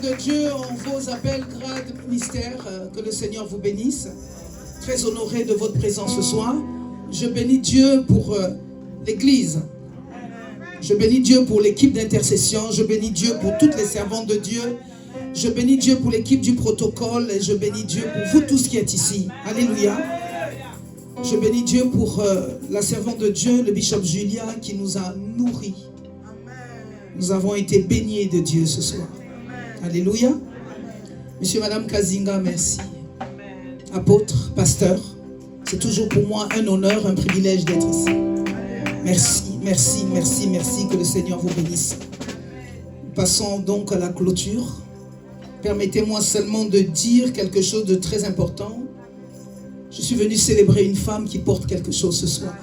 de Dieu, on vous appelle grade mystère, que le Seigneur vous bénisse. Très honoré de votre présence ce soir. Je bénis Dieu pour l'église. Je bénis Dieu pour l'équipe d'intercession. Je bénis Dieu pour toutes les servantes de Dieu. Je bénis Dieu pour l'équipe du protocole. Et je bénis Dieu pour vous tous qui êtes ici. Alléluia. Je bénis Dieu pour la servante de Dieu, le bishop Julien, qui nous a nourris. Nous avons été baignés de Dieu ce soir. Alléluia. Monsieur, madame Kazinga, merci. Apôtre, pasteur, c'est toujours pour moi un honneur, un privilège d'être ici. Merci, merci, merci, merci. Que le Seigneur vous bénisse. Passons donc à la clôture. Permettez-moi seulement de dire quelque chose de très important. Je suis venu célébrer une femme qui porte quelque chose ce soir.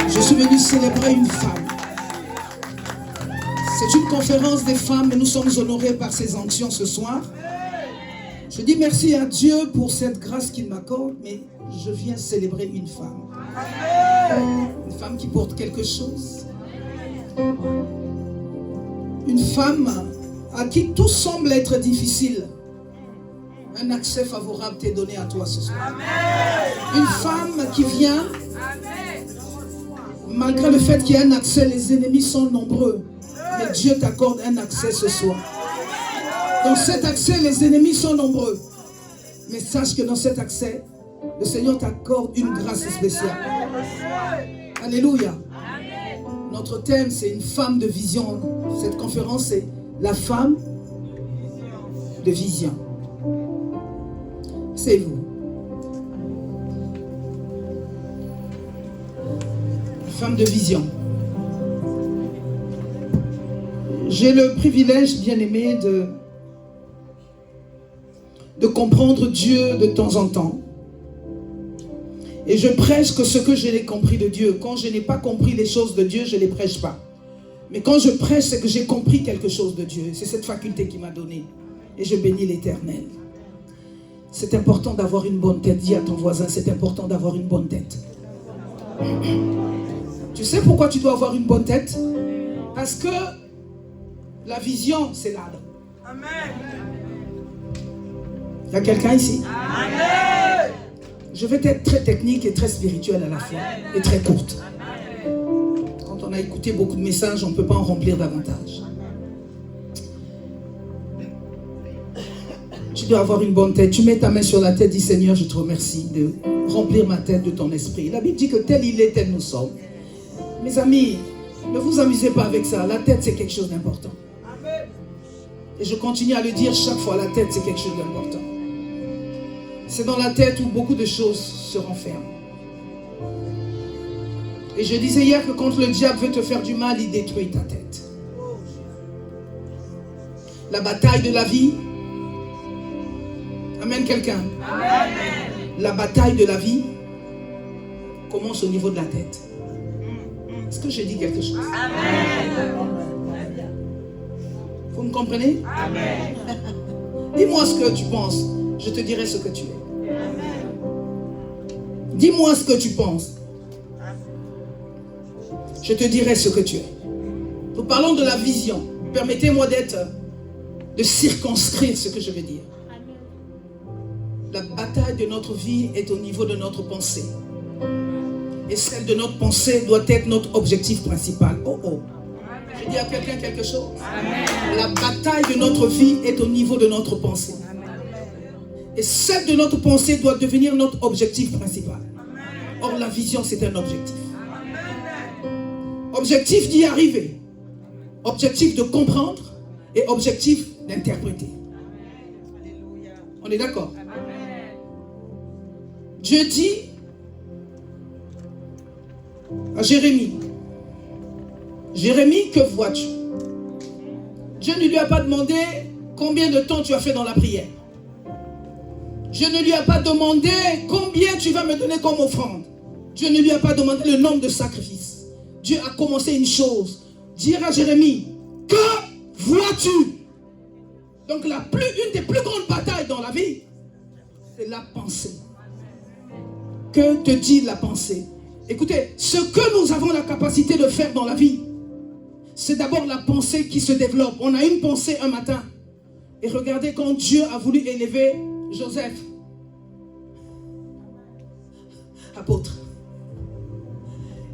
Je suis venu célébrer une femme. C'est une conférence des femmes et nous sommes honorés par ces onctions ce soir. Je dis merci à Dieu pour cette grâce qu'il m'accorde, mais je viens célébrer une femme. Une femme qui porte quelque chose. Une femme à qui tout semble être difficile. Un accès favorable t'est donné à toi ce soir. Une femme qui vient, malgré le fait qu'il y a un accès, les ennemis sont nombreux. Mais Dieu t'accorde un accès ce soir. Dans cet accès, les ennemis sont nombreux. Mais sache que dans cet accès, le Seigneur t'accorde une grâce spéciale. Alléluia. Notre thème, c'est une femme de vision. Cette conférence, c'est la femme de vision. C'est vous. Femme de vision. J'ai le privilège, bien aimé, de comprendre Dieu de temps en temps. Et je prêche que ce que je l'ai compris de Dieu. Quand je n'ai pas compris les choses de Dieu, je ne les prêche pas. Mais quand je prêche, c'est que j'ai compris quelque chose de Dieu. C'est cette faculté qu'il m'a donnée. Et je bénis l'Éternel. C'est important d'avoir une bonne tête. Dis à ton voisin, c'est important d'avoir une bonne tête. Tu sais pourquoi tu dois avoir une bonne tête? Parce que la vision, c'est l'arbre. Amen. Il y a quelqu'un ici? Amen. Je vais être très technique et très spirituelle à la fois. Et très courte. Quand on a écouté beaucoup de messages, on ne peut pas en remplir davantage. Tu dois avoir une bonne tête. Tu mets ta main sur la tête, dis Seigneur, je te remercie de remplir ma tête de ton esprit. La Bible dit que tel il est, tel nous sommes. Mes amis, ne vous amusez pas avec ça. La tête, c'est quelque chose d'important. Et je continue à le dire chaque fois, la tête, c'est quelque chose d'important. C'est dans la tête où beaucoup de choses se renferment. Et je disais hier que quand le diable veut te faire du mal, il détruit ta tête. La bataille de la vie. Amen quelqu'un. La bataille de la vie commence au niveau de la tête. Est-ce que j'ai dit quelque chose? Amen. Vous me comprenez? Amen. Dis-moi ce que tu penses, je te dirai ce que tu es. Amen. Dis-moi ce que tu penses, je te dirai ce que tu es. Nous parlons de la vision. Permettez-moi de circonscrire ce que je vais dire. La bataille de notre vie est au niveau de notre pensée. Et celle de notre pensée doit être notre objectif principal. Oh oh. Je dis à quelqu'un quelque chose. Amen. La bataille de notre vie est au niveau de notre pensée. Amen. Et celle de notre pensée doit devenir notre objectif principal. Amen. Or, la vision, c'est un objectif. Amen. Objectif d'y arriver. Objectif de comprendre. Et objectif d'interpréter. On est d'accord? Dieu dit à Jérémie, Jérémie, que vois-tu? Dieu ne lui a pas demandé combien de temps tu as fait dans la prière. Dieu ne lui a pas demandé combien tu vas me donner comme offrande. Dieu ne lui a pas demandé le nombre de sacrifices. Dieu a commencé une chose. Dire à Jérémie, que vois-tu? Donc une des plus grandes batailles dans la vie, c'est la pensée. Que te dit la pensée? Écoutez, ce que nous avons la capacité de faire dans la vie, c'est d'abord la pensée qui se développe. On a une pensée un matin. Et regardez quand Dieu a voulu élever Joseph. Apôtre.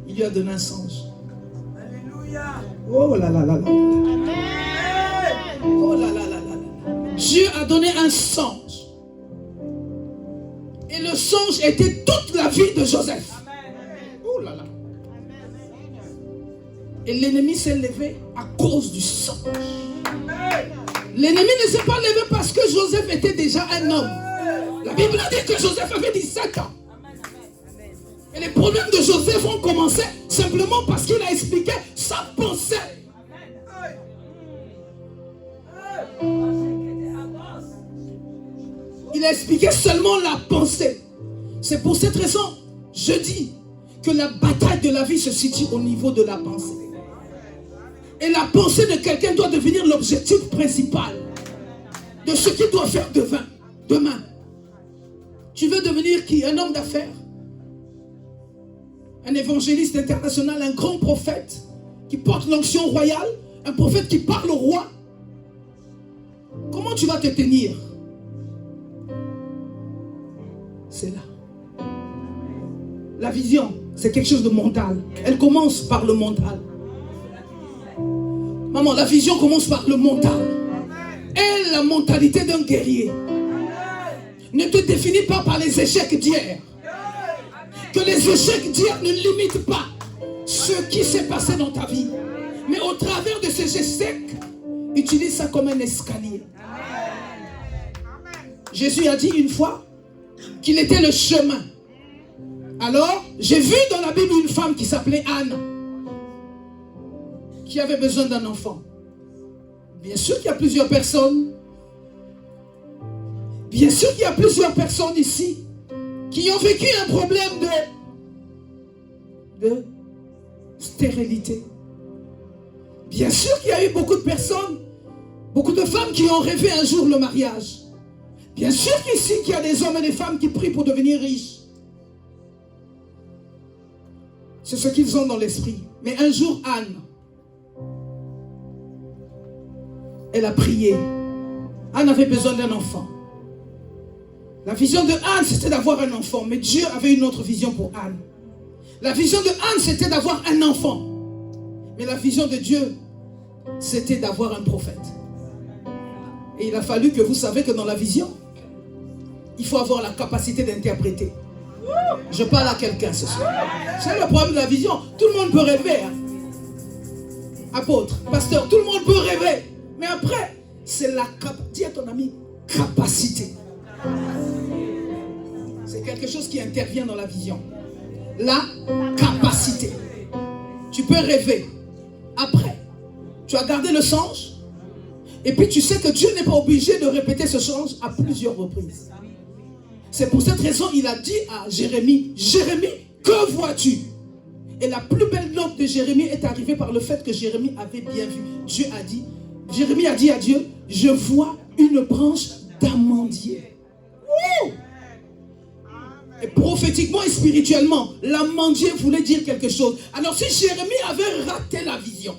Il lui a donné un songe. Alléluia. Oh là là là là. Oh là là là là. Dieu a donné un songe. Et le songe était toute la vie de Joseph. Oh là là. Et l'ennemi s'est levé à cause du songe. L'ennemi ne s'est pas levé parce que Joseph était déjà un homme. La Bible a dit que Joseph avait 17 ans. Et les problèmes de Joseph ont commencé simplement parce qu'il a expliqué sa pensée. Il a expliqué seulement la pensée. C'est pour cette raison, je dis que la bataille de la vie se situe au niveau de la pensée. Et la pensée de quelqu'un doit devenir l'objectif principal de ce qu'il doit faire demain. Tu veux devenir qui? Un homme d'affaires? Un évangéliste international, un grand prophète qui porte l'onction royale, un prophète qui parle au roi. Comment tu vas te tenir? C'est là. La vision, c'est quelque chose de mental. Elle commence par le mental. Maman, la vision commence par le mental. Et la mentalité d'un guerrier ne te définit pas par les échecs d'hier. Que les échecs d'hier ne limitent pas ce qui s'est passé dans ta vie. Mais au travers de ces échecs, utilise ça comme un escalier. Jésus a dit une fois qu'il était le chemin. Alors, j'ai vu dans la Bible une femme qui s'appelait Anne, qui avait besoin d'un enfant. Bien sûr qu'il y a plusieurs personnes. Bien sûr qu'il y a plusieurs personnes ici qui ont vécu un problème de stérilité. Bien sûr qu'il y a eu beaucoup de personnes, beaucoup de femmes qui ont rêvé un jour le mariage. Bien sûr qu'ici, qu'il y a des hommes et des femmes qui prient pour devenir riches. C'est ce qu'ils ont dans l'esprit. Mais un jour, Anne, elle a prié. Anne avait besoin d'un enfant. La vision de Anne, c'était d'avoir un enfant. Mais Dieu avait une autre vision pour Anne. La vision de Anne, c'était d'avoir un enfant. Mais la vision de Dieu, c'était d'avoir un prophète. Et il a fallu que vous savez que dans la vision, il faut avoir la capacité d'interpréter. Je parle à quelqu'un ce soir. C'est le problème de la vision. Tout le monde peut rêver. Hein? Apôtre, pasteur, tout le monde peut rêver. Mais après, c'est la capacité. Dis à ton ami, capacité. C'est quelque chose qui intervient dans la vision. La capacité. Tu peux rêver. Après, tu as gardé le songe. Et puis tu sais que Dieu n'est pas obligé de répéter ce songe à plusieurs reprises. C'est pour cette raison il a dit à Jérémie, Jérémie, que vois-tu? Et la plus belle note de Jérémie est arrivée par le fait que Jérémie avait bien vu. Jérémie a dit à Dieu, je vois une branche d'amandier. Et prophétiquement et spirituellement, l'amandier voulait dire quelque chose. Alors si Jérémie avait raté la vision,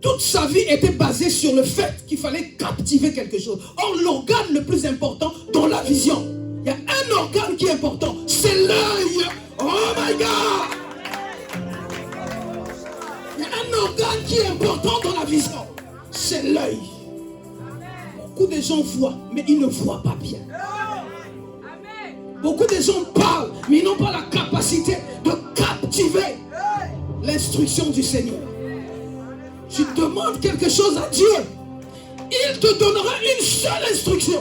toute sa vie était basée sur le fait qu'il fallait captiver quelque chose. Or, l'organe le plus important dans la vision, il y a un organe qui est important, c'est l'œil. Oh my God! Il y a un organe qui est important dans la vision, c'est l'œil. Beaucoup de gens voient, mais ils ne voient pas bien. Beaucoup de gens parlent, mais ils n'ont pas la capacité de captiver l'instruction du Seigneur. Tu demandes quelque chose à Dieu, il te donnera une seule instruction.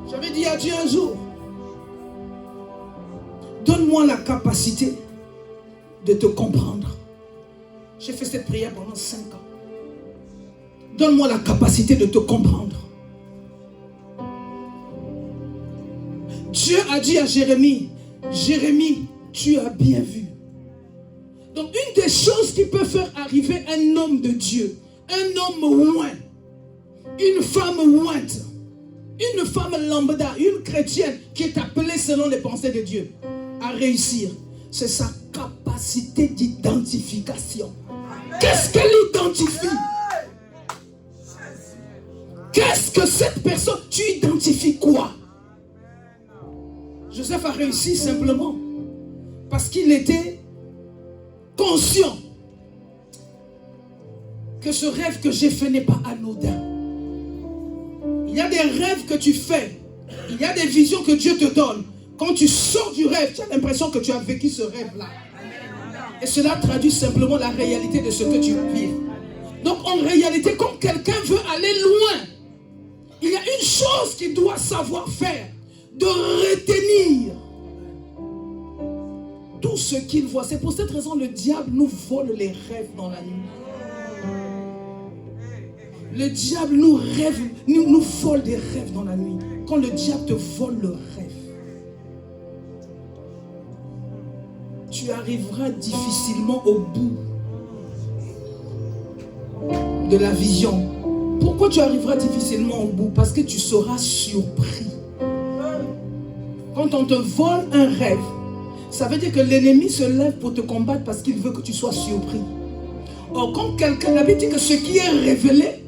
J'avais dit à Dieu un jour, donne-moi la capacité de te comprendre. J'ai fait cette prière pendant 5 ans. Donne-moi la capacité de te comprendre. Dieu a dit à Jérémie, Jérémie, tu as bien vu. Donc une des choses qui peut faire arriver un homme de Dieu, un homme oint, une femme ointe, une femme lambda, une chrétienne qui est appelée selon les pensées de Dieu, à réussir, c'est sa capacité d'identification. Qu'est-ce qu'elle identifie? Qu'est-ce que cette personne, tu identifies quoi? Joseph a réussi simplement parce qu'il était conscient que ce rêve que j'ai fait n'est pas anodin. Il y a des rêves que tu fais, il y a des visions que Dieu te donne. Quand tu sors du rêve, tu as l'impression que tu as vécu ce rêve-là. Et cela traduit simplement la réalité de ce que tu vis. Donc en réalité, quand quelqu'un veut aller loin, il y a une chose qu'il doit savoir faire, de retenir tout ce qu'il voit. C'est pour cette raison que le diable nous vole les rêves dans la nuit. Le diable nous vole des rêves dans la nuit. Quand le diable te vole le rêve, tu arriveras difficilement au bout de la vision. Pourquoi tu arriveras difficilement au bout? Parce que tu seras surpris. Quand on te vole un rêve, ça veut dire que l'ennemi se lève pour te combattre parce qu'il veut que tu sois surpris. Or, quand quelqu'un avait dit que ce qui est révélé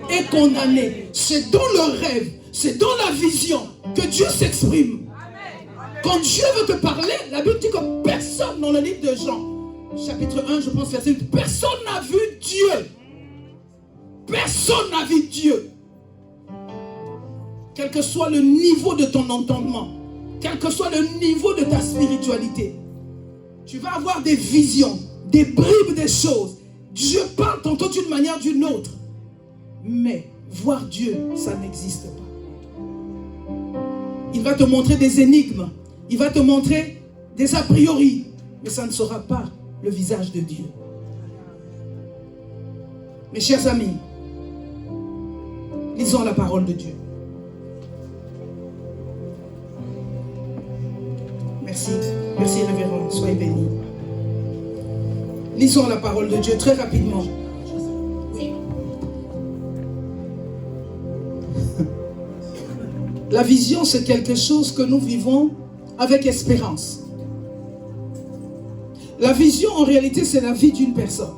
est condamné, c'est dans le rêve, c'est dans la vision que Dieu s'exprime. Quand Dieu veut te parler, la Bible dit que personne, dans le livre de Jean, chapitre 1, je pense, verset 8, personne n'a vu Dieu. Personne n'a vu Dieu. Quel que soit le niveau de ton entendement, quel que soit le niveau de ta spiritualité, tu vas avoir des visions, des bribes des choses. Dieu parle tantôt d'une manière ou d'une autre. Mais voir Dieu, ça n'existe pas. Il va te montrer des énigmes. Il va te montrer des a priori. Mais ça ne sera pas le visage de Dieu. Mes chers amis, lisons la parole de Dieu. Merci. Merci, révérend. Soyez bénis. Lisons la parole de Dieu très rapidement. Oui. La vision, c'est quelque chose que nous vivons avec espérance. La vision, en réalité, c'est la vie d'une personne.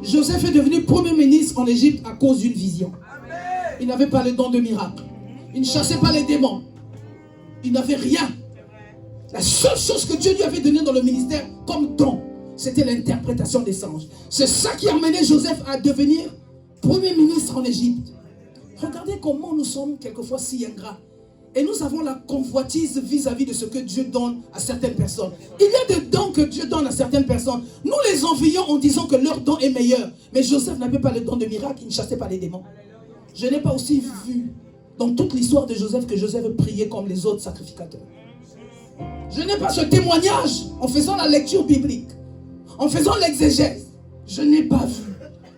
Joseph est devenu premier ministre en Égypte à cause d'une vision. Il n'avait pas le don de miracle. Il ne chassait pas les démons. Il n'avait rien. La seule chose que Dieu lui avait donnée dans le ministère comme don, c'était l'interprétation des anges. C'est ça qui a amené Joseph à devenir premier ministre en Égypte. Regardez comment nous sommes quelquefois si ingrats. Et nous avons la convoitise vis-à-vis de ce que Dieu donne à certaines personnes. Il y a des dons que Dieu donne à certaines personnes. Nous les envions en disant que leur don est meilleur. Mais Joseph n'avait pas le don de miracle, il ne chassait pas les démons. Je n'ai pas aussi vu dans toute l'histoire de Joseph que Joseph priait comme les autres sacrificateurs. Je n'ai pas ce témoignage en faisant la lecture biblique, en faisant l'exégèse. Je n'ai pas vu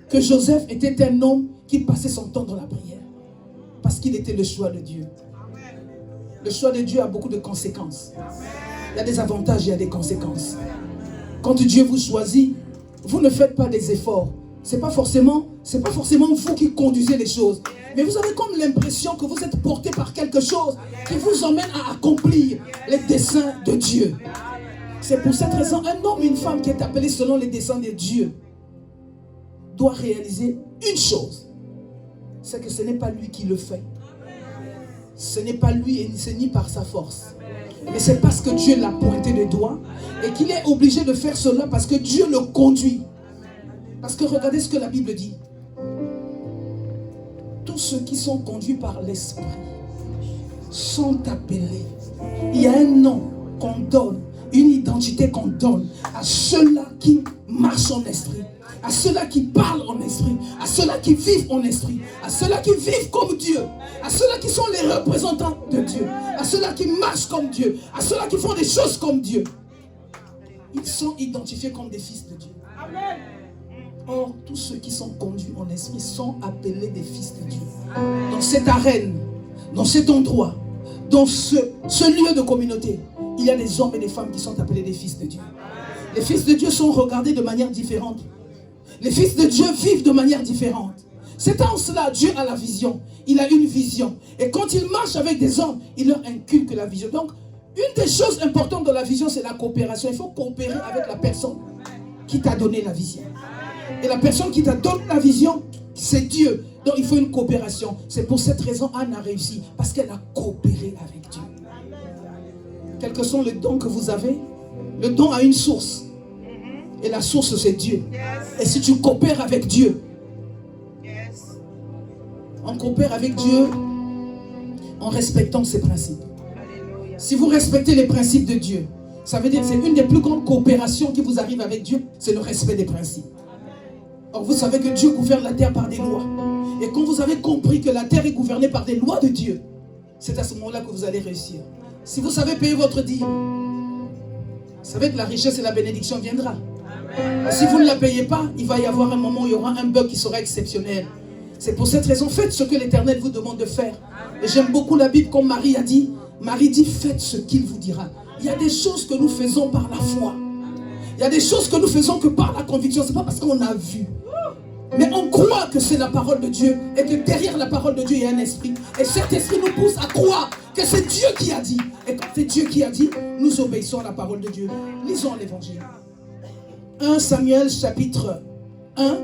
que Joseph était un homme qui passait son temps dans la prière. Parce qu'il était le choix de Dieu. Le choix de Dieu a beaucoup de conséquences. Il y a des avantages, il y a des conséquences. Quand Dieu vous choisit, vous ne faites pas des efforts. C'est pas forcément vous qui conduisez les choses. Mais vous avez comme l'impression que vous êtes porté par quelque chose qui vous emmène à accomplir les desseins de Dieu. C'est pour cette raison, un homme, une femme qui est appelé selon les desseins de Dieu doit réaliser une chose. C'est que ce n'est pas lui qui le fait. Ce n'est pas lui et ce n'est par sa force. Mais c'est parce que Dieu l'a pointé le doigt et qu'il est obligé de faire cela parce que Dieu le conduit. Parce que regardez ce que la Bible dit. Tous ceux qui sont conduits par l'Esprit sont appelés. Il y a un nom qu'on donne, une identité qu'on donne à ceux-là qui marchent en esprit, à ceux-là qui parlent en esprit, à ceux-là qui vivent en esprit, à ceux-là qui vivent comme Dieu, à ceux-là qui sont les représentants de Dieu, à ceux-là qui marchent comme Dieu, à ceux-là qui font des choses comme Dieu. Ils sont identifiés comme des fils de Dieu. Amen. Or, tous ceux qui sont conduits en esprit sont appelés des fils de Dieu. Dans cette arène, dans cet endroit, dans ce lieu de communauté, il y a des hommes et des femmes qui sont appelés des fils de Dieu. Les fils de Dieu sont regardés de manière différente. Les fils de Dieu vivent de manière différente. C'est en cela, Dieu a la vision. Il a une vision. Et quand il marche avec des hommes, il leur inculque la vision. Donc, Une des choses importantes dans la vision, c'est la coopération. Il faut coopérer avec la personne qui t'a donné la vision. Et la personne qui t'a donné la vision, c'est Dieu. Donc il faut une coopération. C'est pour cette raison Anne a réussi. Parce qu'elle a coopéré avec Dieu. Quels que sont les dons que vous avez, le don a une source. Et la source, c'est Dieu. Et si tu coopères avec Dieu, on coopère avec Dieu en respectant ses principes. Si vous respectez les principes de Dieu, ça veut dire que c'est une des plus grandes coopérations qui vous arrive avec Dieu, c'est le respect des principes. Or, vous savez que Dieu gouverne la terre par des lois. Et quand vous avez compris que la terre est gouvernée par des lois de Dieu, c'est à ce moment-là que vous allez réussir. Si vous savez payer votre dîme, vous savez que la richesse et la bénédiction viendra. Si vous ne la payez pas, il va y avoir un moment où il y aura un bug qui sera exceptionnel. C'est pour cette raison, faites ce que l'Éternel vous demande de faire. Et j'aime beaucoup la Bible, comme Marie a dit. Marie dit, faites ce qu'il vous dira. Il y a des choses que nous faisons par la foi. Il y a des choses que nous faisons que par la conviction. Ce n'est pas parce qu'on a vu. Mais on croit que c'est la parole de Dieu. Et que derrière la parole de Dieu, il y a un esprit. Et cet esprit nous pousse à croire que c'est Dieu qui a dit. Et quand c'est Dieu qui a dit, nous obéissons à la parole de Dieu. Lisons l'évangile. 1 Samuel chapitre 1,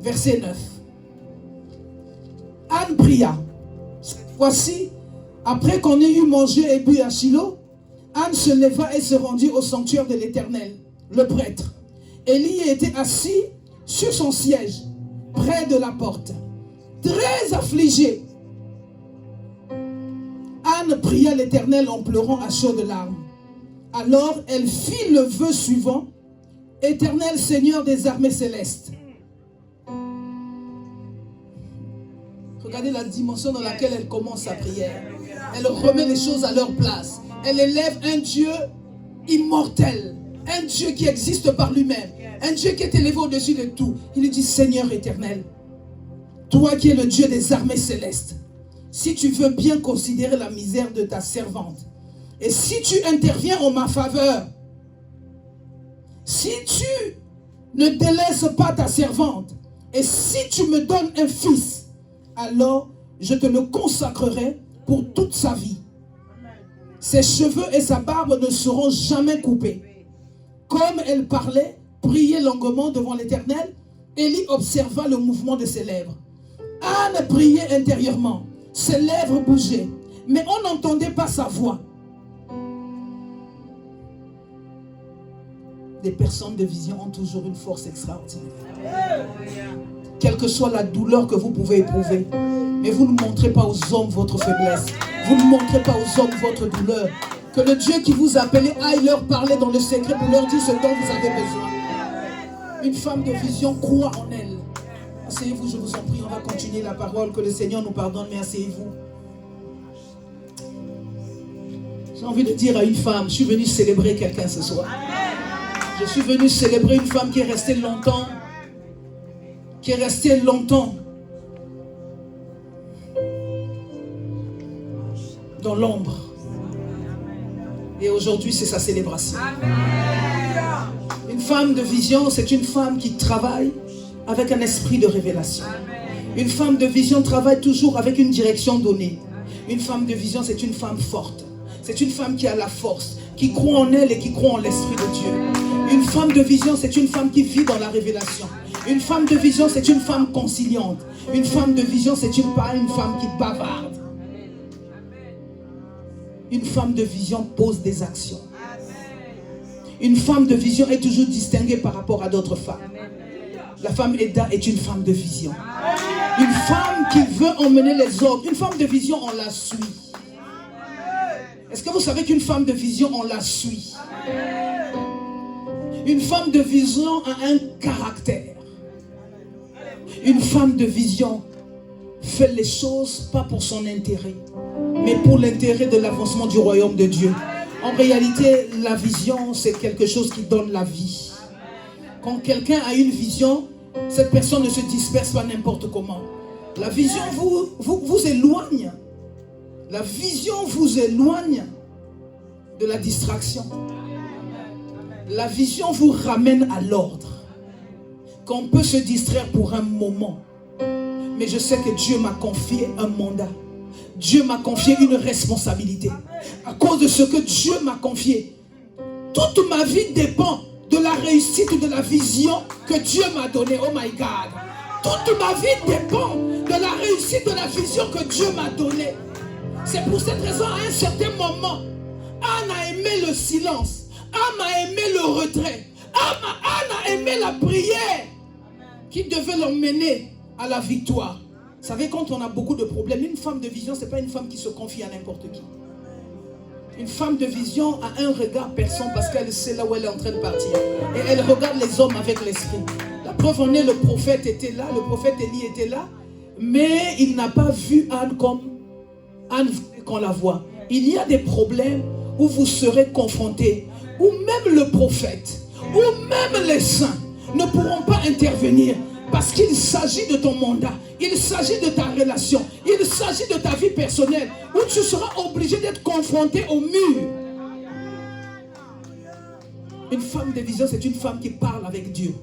verset 9. Anne pria. Cette fois-ci, après qu'on ait eu mangé et bu à Shilo, Anne se leva et se rendit au sanctuaire de l'Éternel, le prêtre. Élie était assis sur son siège, près de la porte, très affligé. Anne pria l'Éternel en pleurant à chaudes larmes. Alors elle fit le vœu suivant: Éternel Seigneur des armées célestes. Regardez la dimension dans laquelle elle commence sa prière. Elle remet les choses à leur place. Elle élève un Dieu immortel. Un Dieu qui existe par lui-même. Un Dieu qui est élevé au-dessus de tout. Il lui dit: Seigneur éternel, toi qui es le Dieu des armées célestes, si tu veux bien considérer la misère de ta servante, et si tu interviens en ma faveur, si tu ne délaisses pas ta servante, et si tu me donnes un fils, alors je te le consacrerai pour toute sa vie. Ses cheveux et sa barbe ne seront jamais coupés. Comme elle parlait, priait longuement devant l'Éternel, Élie observa le mouvement de ses lèvres. Anne priait intérieurement. Ses lèvres bougeaient, mais on n'entendait pas sa voix. Les personnes de vision ont toujours une force extraordinaire. Quelle que soit la douleur que vous pouvez éprouver, mais vous ne montrez pas aux hommes votre faiblesse. Vous ne montrez pas aux hommes votre douleur. Que le Dieu qui vous appelait aille leur parler dans le secret pour leur dire ce dont vous avez besoin. Une femme de vision croit en elle. Asseyez-vous, je vous en prie, on va continuer la parole. Que le Seigneur nous pardonne, mais asseyez-vous. J'ai envie de dire à une femme, je suis venu célébrer quelqu'un ce soir. Je suis venu célébrer une femme qui est restée longtemps. Qui est restée longtemps dans l'ombre. Et aujourd'hui, c'est sa célébration. Une femme de vision, c'est une femme qui travaille avec un esprit de révélation. Une femme de vision travaille toujours avec une direction donnée. Une femme de vision, c'est une femme forte. C'est une femme qui a la force, qui croit en elle et qui croit en l'esprit de Dieu. Une femme de vision, c'est une femme qui vit dans la révélation. Une femme de vision, c'est une femme conciliante. Une femme de vision, c'est pas une femme qui bavarde. Une femme de vision pose des actions. Une femme de vision est toujours distinguée par rapport à d'autres femmes. La femme Eda est une femme de vision. Une femme qui veut emmener les autres. Une femme de vision, on la suit. Est-ce que vous savez qu'une femme de vision, on la suit? Une femme de vision a un caractère. Une femme de vision fait les choses pas pour son intérêt, mais pour l'intérêt de l'avancement du royaume de Dieu. En réalité, la vision, c'est quelque chose qui donne la vie. Quand quelqu'un a une vision, cette personne ne se disperse pas n'importe comment. La vision vous éloigne. La vision vous éloigne de la distraction. La vision vous ramène à l'ordre. Qu'on peut se distraire pour un moment. Mais je sais que Dieu m'a confié un mandat. Dieu m'a confié une responsabilité. À cause cause de ce que Dieu m'a confié. Toute ma vie dépend de la réussite de la vision que Dieu m'a donnée. Oh my God. Toute ma vie dépend de la réussite de la vision que Dieu m'a donnée. C'est pour cette raison, à un certain moment, Anne a aimé le silence. Anne a aimé le retrait. Anne a aimé la prière qui devait l'emmener à la victoire. Vous savez, quand on a beaucoup de problèmes, une femme de vision, ce n'est pas une femme qui se confie à n'importe qui. Une femme de vision a un regard perçant parce qu'elle sait là où elle est en train de partir. Et elle regarde les hommes avec l'esprit. La preuve en est, le prophète était là, le prophète Élie était là, mais il n'a pas vu Anne comme Anne voulait qu'on la voie. Il y a des problèmes où vous serez confrontés, où même le prophète, où même les saints ne pourront pas intervenir parce qu'il s'agit de ton mandat, il s'agit de ta relation, il s'agit de ta vie personnelle où tu seras obligé d'être confronté au mur. Une femme de vision, c'est une femme qui parle avec Dieu.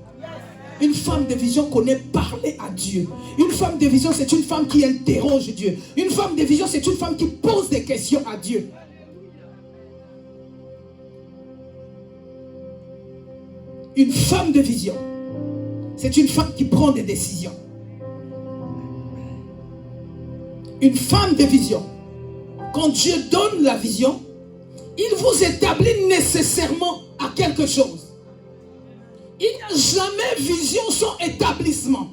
Une femme de vision connaît parler à Dieu. Une femme de vision, c'est une femme qui interroge Dieu. Une femme de vision, c'est une femme qui pose des questions à Dieu. Une femme de vision, c'est une femme qui prend des décisions. Une femme de vision, quand Dieu donne la vision, il vous établit nécessairement à quelque chose. Il n'y a jamais vision sans établissement.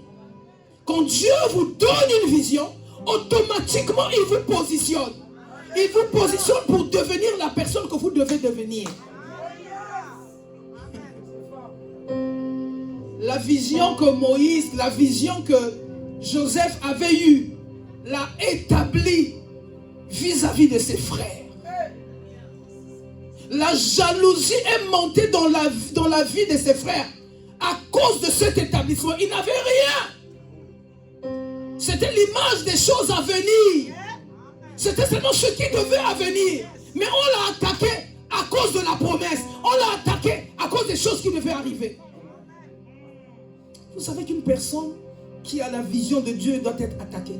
Quand Dieu vous donne une vision, automatiquement il vous positionne. Il vous positionne pour devenir la personne que vous devez devenir. La vision que Moïse, la vision que Joseph avait eue, l'a établie vis-à-vis de ses frères. La jalousie est montée dans la vie de ses frères à cause de cet établissement. Il n'avait rien. C'était l'image des choses à venir. C'était seulement ce qui devait venir. Mais on l'a attaqué à cause de la promesse. On l'a attaqué à cause des choses qui devaient arriver. Vous savez qu'une personne qui a la vision de Dieu doit être attaquée.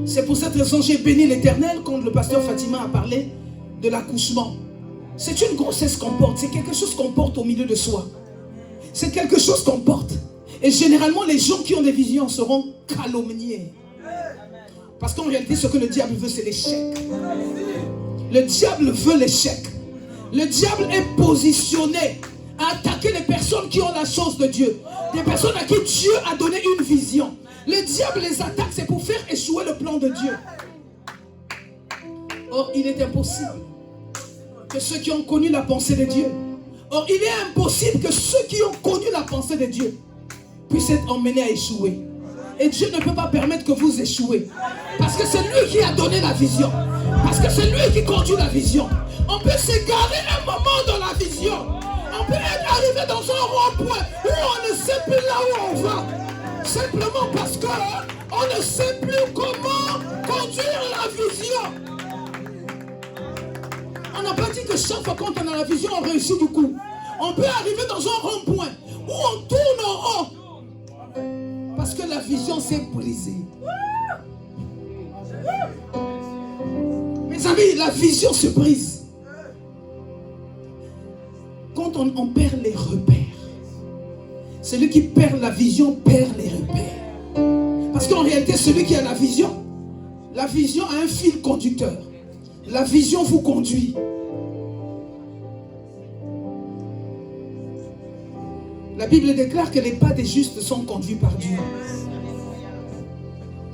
C'est pour cette raison que j'ai béni l'Éternel quand le pasteur Fatima a parlé de l'accouchement. C'est une grossesse qu'on porte. C'est quelque chose qu'on porte au milieu de soi. C'est quelque chose qu'on porte. Et généralement, les gens qui ont des visions seront calomniés. Parce qu'en réalité, ce que le diable veut, c'est l'échec. Le diable veut l'échec. Le diable est positionné à attaquer les personnes qui ont la chose de Dieu. Des personnes à qui Dieu a donné une vision. Le diable les attaque, c'est pour faire échouer le plan de Dieu. Or, il est impossible que ceux qui ont connu la pensée de Dieu, or, il est impossible que ceux qui ont connu la pensée de Dieu puissent être emmenés à échouer. Et Dieu ne peut pas permettre que vous échouez. Parce que c'est lui qui a donné la vision. Parce que c'est lui qui conduit la vision. On peut s'égarer un moment dans la vision. On peut être arrivé dans un rond-point où on ne sait plus là où on va. Simplement parce qu'on ne sait plus comment conduire la vision. On n'a pas dit que chaque fois quand on a la vision, on réussit du coup. On peut arriver dans un rond-point où on tourne en rond. Parce que la vision s'est brisée. Mes amis, la vision se brise. Quand on perd les repères. Celui qui perd la vision perd les repères. Parce qu'en réalité, celui qui a la vision a un fil conducteur. La vision vous conduit. La Bible déclare que les pas des justes sont conduits par Dieu.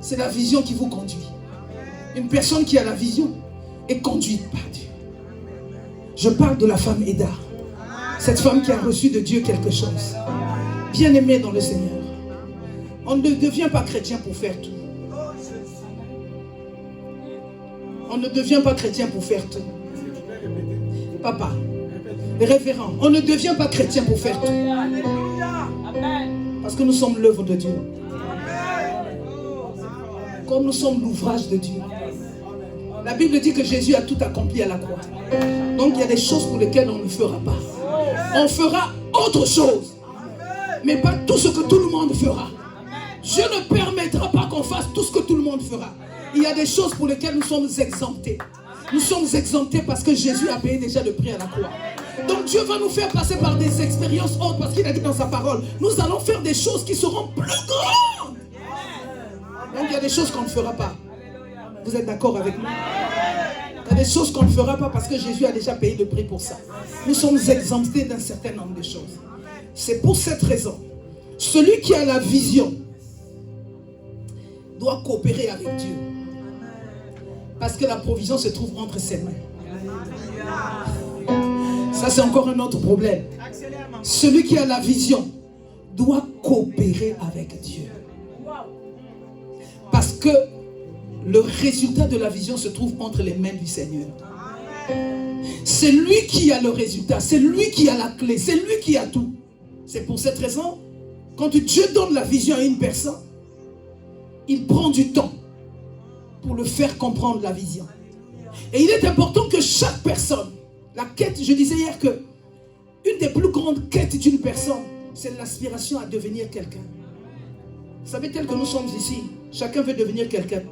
C'est la vision qui vous conduit. Une personne qui a la vision est conduite par Dieu. Je parle de la femme Eda. Cette femme qui a reçu de Dieu quelque chose. Bien-aimée dans le Seigneur. On ne devient pas chrétien pour faire tout. On ne devient pas chrétien pour faire tout. Papa, révérend, on ne devient pas chrétien pour faire tout. Parce que nous sommes l'œuvre de Dieu. Comme nous sommes l'ouvrage de Dieu. La Bible dit que Jésus a tout accompli à la croix. Donc il y a des choses pour lesquelles on ne fera pas. On fera autre chose. Mais pas tout ce que tout le monde fera. Dieu ne permettra pas qu'on fasse tout ce que tout le monde fera. Il y a des choses pour lesquelles nous sommes exemptés. Nous sommes exemptés parce que Jésus a payé déjà le prix à la croix. Donc Dieu va nous faire passer par des expériences autres parce qu'il a dit dans sa parole, nous allons faire des choses qui seront plus grandes. Donc il y a des choses qu'on ne fera pas. Vous êtes d'accord avec moi? Il y a des choses qu'on ne fera pas parce que Jésus a déjà payé le prix pour ça. Nous sommes exemptés d'un certain nombre de choses. C'est pour cette raison, celui qui a la vision doit coopérer avec Dieu. Parce que la provision se trouve entre ses mains. Ça, c'est encore un autre problème. Celui qui a la vision doit coopérer avec Dieu. Parce que le résultat de la vision se trouve entre les mains du Seigneur. C'est lui qui a le résultat, c'est lui qui a la clé, c'est lui qui a tout. C'est pour cette raison, quand Dieu donne la vision à une personne, il prend du temps pour le faire comprendre la vision. Et il est important que chaque personne, la quête, je disais hier que une des plus grandes quêtes d'une personne, c'est l'aspiration à devenir quelqu'un. Vous savez, tel que nous sommes ici, chacun veut devenir quelqu'un.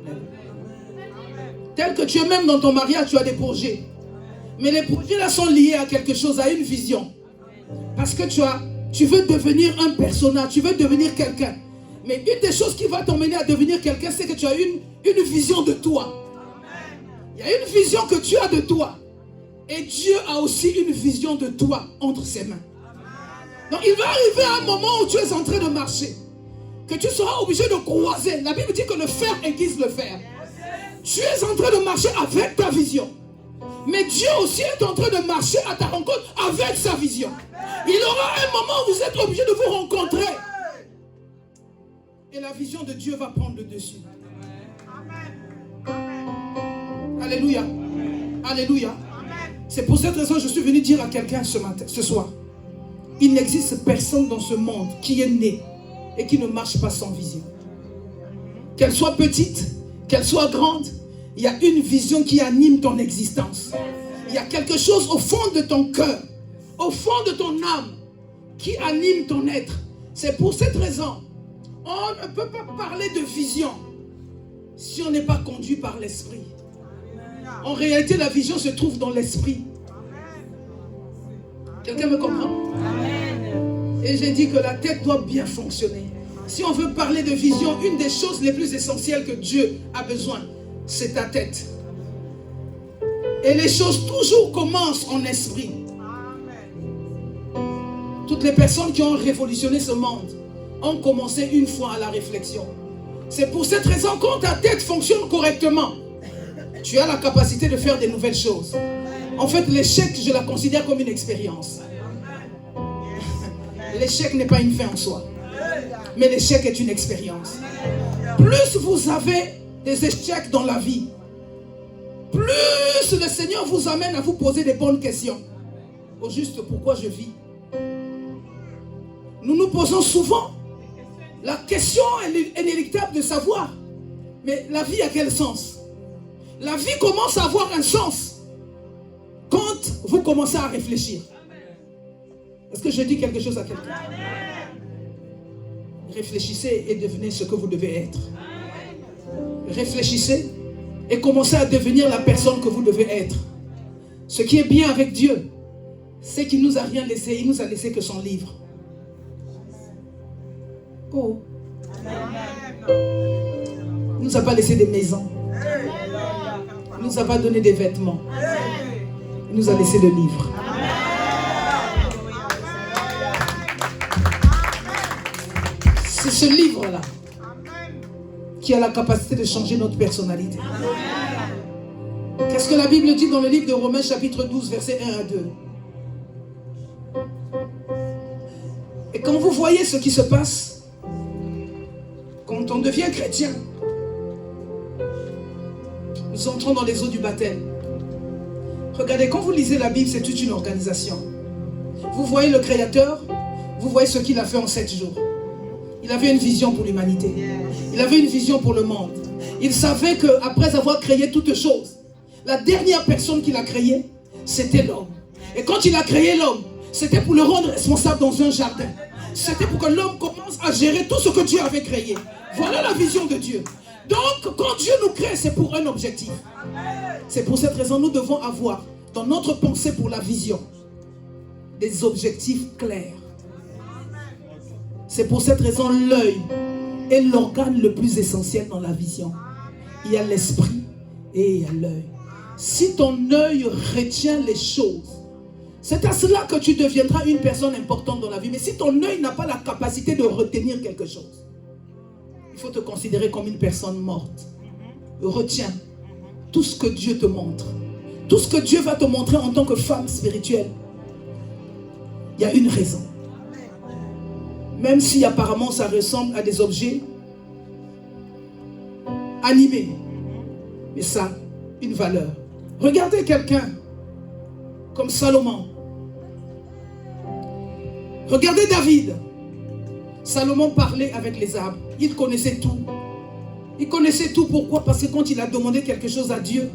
Tel que tu es même dans ton mariage, tu as des projets. Mais les projets là sont liés à quelque chose, à une vision. Parce que tu veux devenir un personnage, tu veux devenir quelqu'un. Mais une des choses qui va t'emmener à devenir quelqu'un, c'est que tu as une vision de toi. Il y a une vision que tu as de toi. Et Dieu a aussi une vision de toi entre ses mains. Donc il va arriver un moment où tu es en train de marcher, que tu seras obligé de croiser. La Bible dit que le fer aiguise le fer. Tu es en train de marcher avec ta vision. Mais Dieu aussi est en train de marcher à ta rencontre avec sa vision. Il aura un moment où vous êtes obligé de vous rencontrer. Et la vision de Dieu va prendre le dessus. Alléluia. Alléluia. C'est pour cette raison que je suis venu dire à quelqu'un ce soir. Il n'existe personne dans ce monde qui est né et qui ne marche pas sans vision. Qu'elle soit petite, qu'elle soit grande, il y a une vision qui anime ton existence. Il y a quelque chose au fond de ton cœur, au fond de ton âme, qui anime ton être. C'est pour cette raison, on ne peut pas parler de vision si on n'est pas conduit par l'esprit. En réalité, la vision se trouve dans l'esprit. Quelqu'un me comprend? Et j'ai dit que la tête doit bien fonctionner. Si on veut parler de vision, une des choses les plus essentielles que Dieu a besoin, c'est ta tête. Et les choses toujours commencent en esprit. Toutes les personnes qui ont révolutionné ce monde ont commencé une fois à la réflexion. C'est pour cette raison, quand ta tête fonctionne correctement, tu as la capacité de faire des nouvelles choses. En fait, l'échec, je la considère comme une expérience. L'échec n'est pas une fin en soi, mais l'échec est une expérience. Plus vous avez des échecs dans la vie, plus le Seigneur vous amène à vous poser des bonnes questions. Au juste, pourquoi je vis? Nous nous posons souvent la question inéluctable de savoir, mais la vie a quel sens? La vie commence à avoir un sens quand vous commencez à réfléchir. Est-ce que je dis quelque chose à quelqu'un? Réfléchissez et devenez ce que vous devez être. Réfléchissez et commencez à devenir la personne que vous devez être. Ce qui est bien avec Dieu, c'est qu'il ne nous a rien laissé, il nous a laissé que son livre. Oh. Il ne nous a pas laissé des maisons. Il ne nous a pas donné des vêtements. Il nous a laissé le livre. C'est ce livre-là qui a la capacité de changer notre personnalité. Qu'est-ce que la Bible dit dans le livre de Romains chapitre 12, versets 1 à 2? Et quand vous voyez ce qui se passe, quand on devient chrétien, nous entrons dans les eaux du baptême. Regardez, quand vous lisez la Bible, c'est toute une organisation. Vous voyez le Créateur, vous voyez ce qu'il a fait en 7 jours. Il avait une vision pour l'humanité. Il avait une vision pour le monde. Il savait qu'après avoir créé toutes choses, la dernière personne qu'il a créée, c'était l'homme. Et quand il a créé l'homme, c'était pour le rendre responsable dans un jardin. C'était pour que l'homme commence à gérer tout ce que Dieu avait créé. Voilà la vision de Dieu. Donc, quand Dieu nous crée, c'est pour un objectif. C'est pour cette raison que nous devons avoir dans notre pensée pour la vision des objectifs clairs. C'est pour cette raison l'œil est l'organe le plus essentiel dans la vision. Il y a l'esprit et il y a l'œil. Si ton œil retient les choses, c'est à cela que tu deviendras une personne importante dans la vie. Mais si ton œil n'a pas la capacité de retenir quelque chose, il faut te considérer comme une personne morte. Retiens tout ce que Dieu te montre. Tout ce que Dieu va te montrer en tant que femme spirituelle. Il y a une raison. Même si apparemment ça ressemble à des objets animés. Mais ça a une valeur. Regardez quelqu'un comme Salomon. Regardez David. Salomon parlait avec les arbres. Il connaissait tout. Il connaissait tout. Pourquoi? Parce que quand il a demandé quelque chose à Dieu,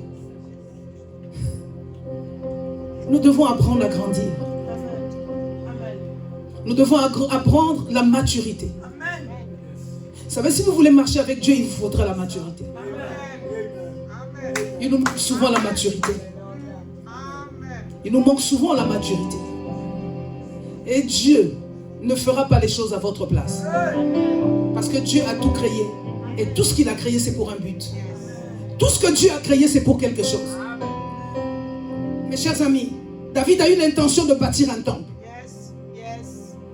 nous devons apprendre à grandir. Nous devons apprendre la maturité. Vous savez, si vous voulez marcher avec Dieu, il vous faudra la maturité. Il nous manque souvent la maturité. Il nous manque souvent la maturité. Et Dieu ne fera pas les choses à votre place. Parce que Dieu a tout créé. Et tout ce qu'il a créé, c'est pour un but. Tout ce que Dieu a créé, c'est pour quelque chose. Mes chers amis, David a eu l'intention de bâtir un temple.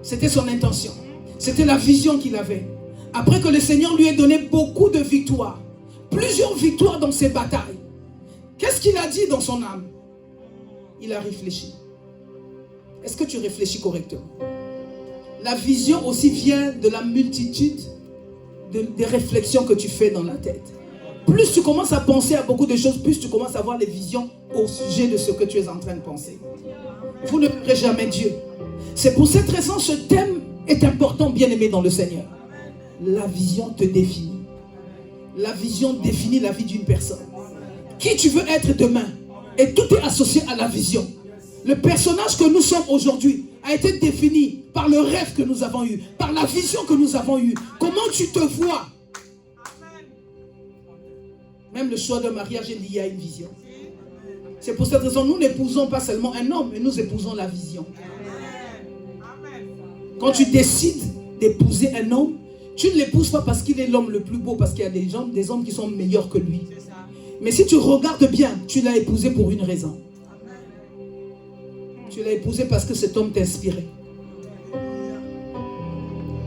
C'était son intention. C'était la vision qu'il avait. Après que le Seigneur lui ait donné beaucoup de victoires, plusieurs victoires dans ses batailles, qu'est-ce qu'il a dit dans son âme? Il a réfléchi. Est-ce que tu réfléchis correctement? La vision aussi vient de la multitude des réflexions que tu fais dans la tête. Plus tu commences à penser à beaucoup de choses, plus tu commences à avoir les visions au sujet de ce que tu es en train de penser. Vous ne verrez jamais Dieu. C'est pour cette raison que ce thème est important, bien-aimé dans le Seigneur. La vision te définit. La vision définit la vie d'une personne. Qui tu veux être demain? Et tout est associé à la vision. Le personnage que nous sommes aujourd'hui a été défini par le rêve que nous avons eu, par la vision que nous avons eue. Comment tu te vois? Même le choix de mariage est lié à une vision. C'est pour cette raison que nous n'épousons pas seulement un homme, mais nous épousons la vision. Quand tu décides d'épouser un homme, tu ne l'épouses pas parce qu'il est l'homme le plus beau, parce qu'il y a des hommes qui sont meilleurs que lui. Mais si tu regardes bien, tu l'as épousé pour une raison. Tu l'as épousé parce que cet homme t'inspirait.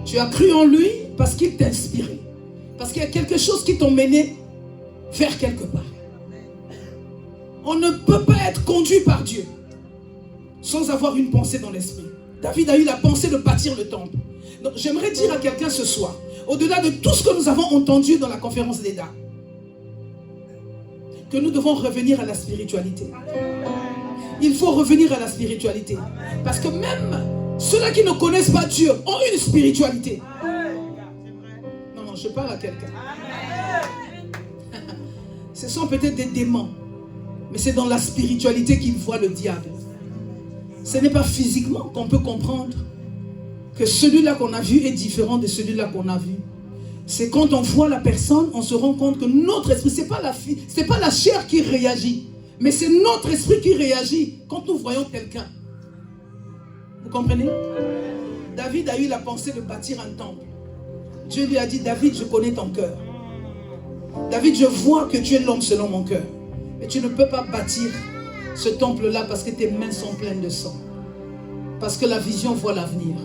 Tu as cru en lui parce qu'il t'inspirait. Parce qu'il y a quelque chose qui t'a mené vers quelque part. On ne peut pas être conduit par Dieu sans avoir une pensée dans l'esprit. David a eu la pensée de bâtir le temple. Donc j'aimerais dire à quelqu'un ce soir, au-delà de tout ce que nous avons entendu dans la conférence des dames, que nous devons revenir à la spiritualité. Il faut revenir à la spiritualité. Parce que même ceux-là qui ne connaissent pas Dieu ont une spiritualité. Non, je parle à quelqu'un. Ce sont peut-être des démons, mais c'est dans la spiritualité qu'ils voient le diable. Ce n'est pas physiquement qu'on peut comprendre que celui-là qu'on a vu est différent de celui-là qu'on a vu. C'est quand on voit la personne, on se rend compte que notre esprit, ce n'est pas la chair qui réagit, mais c'est notre esprit qui réagit quand nous voyons quelqu'un. Vous comprenez? David a eu la pensée de bâtir un temple. Dieu lui a dit, David, je connais ton cœur. David, je vois que tu es l'homme selon mon cœur. Mais tu ne peux pas bâtir ce temple-là parce que tes mains sont pleines de sang. Parce que la vision voit l'avenir.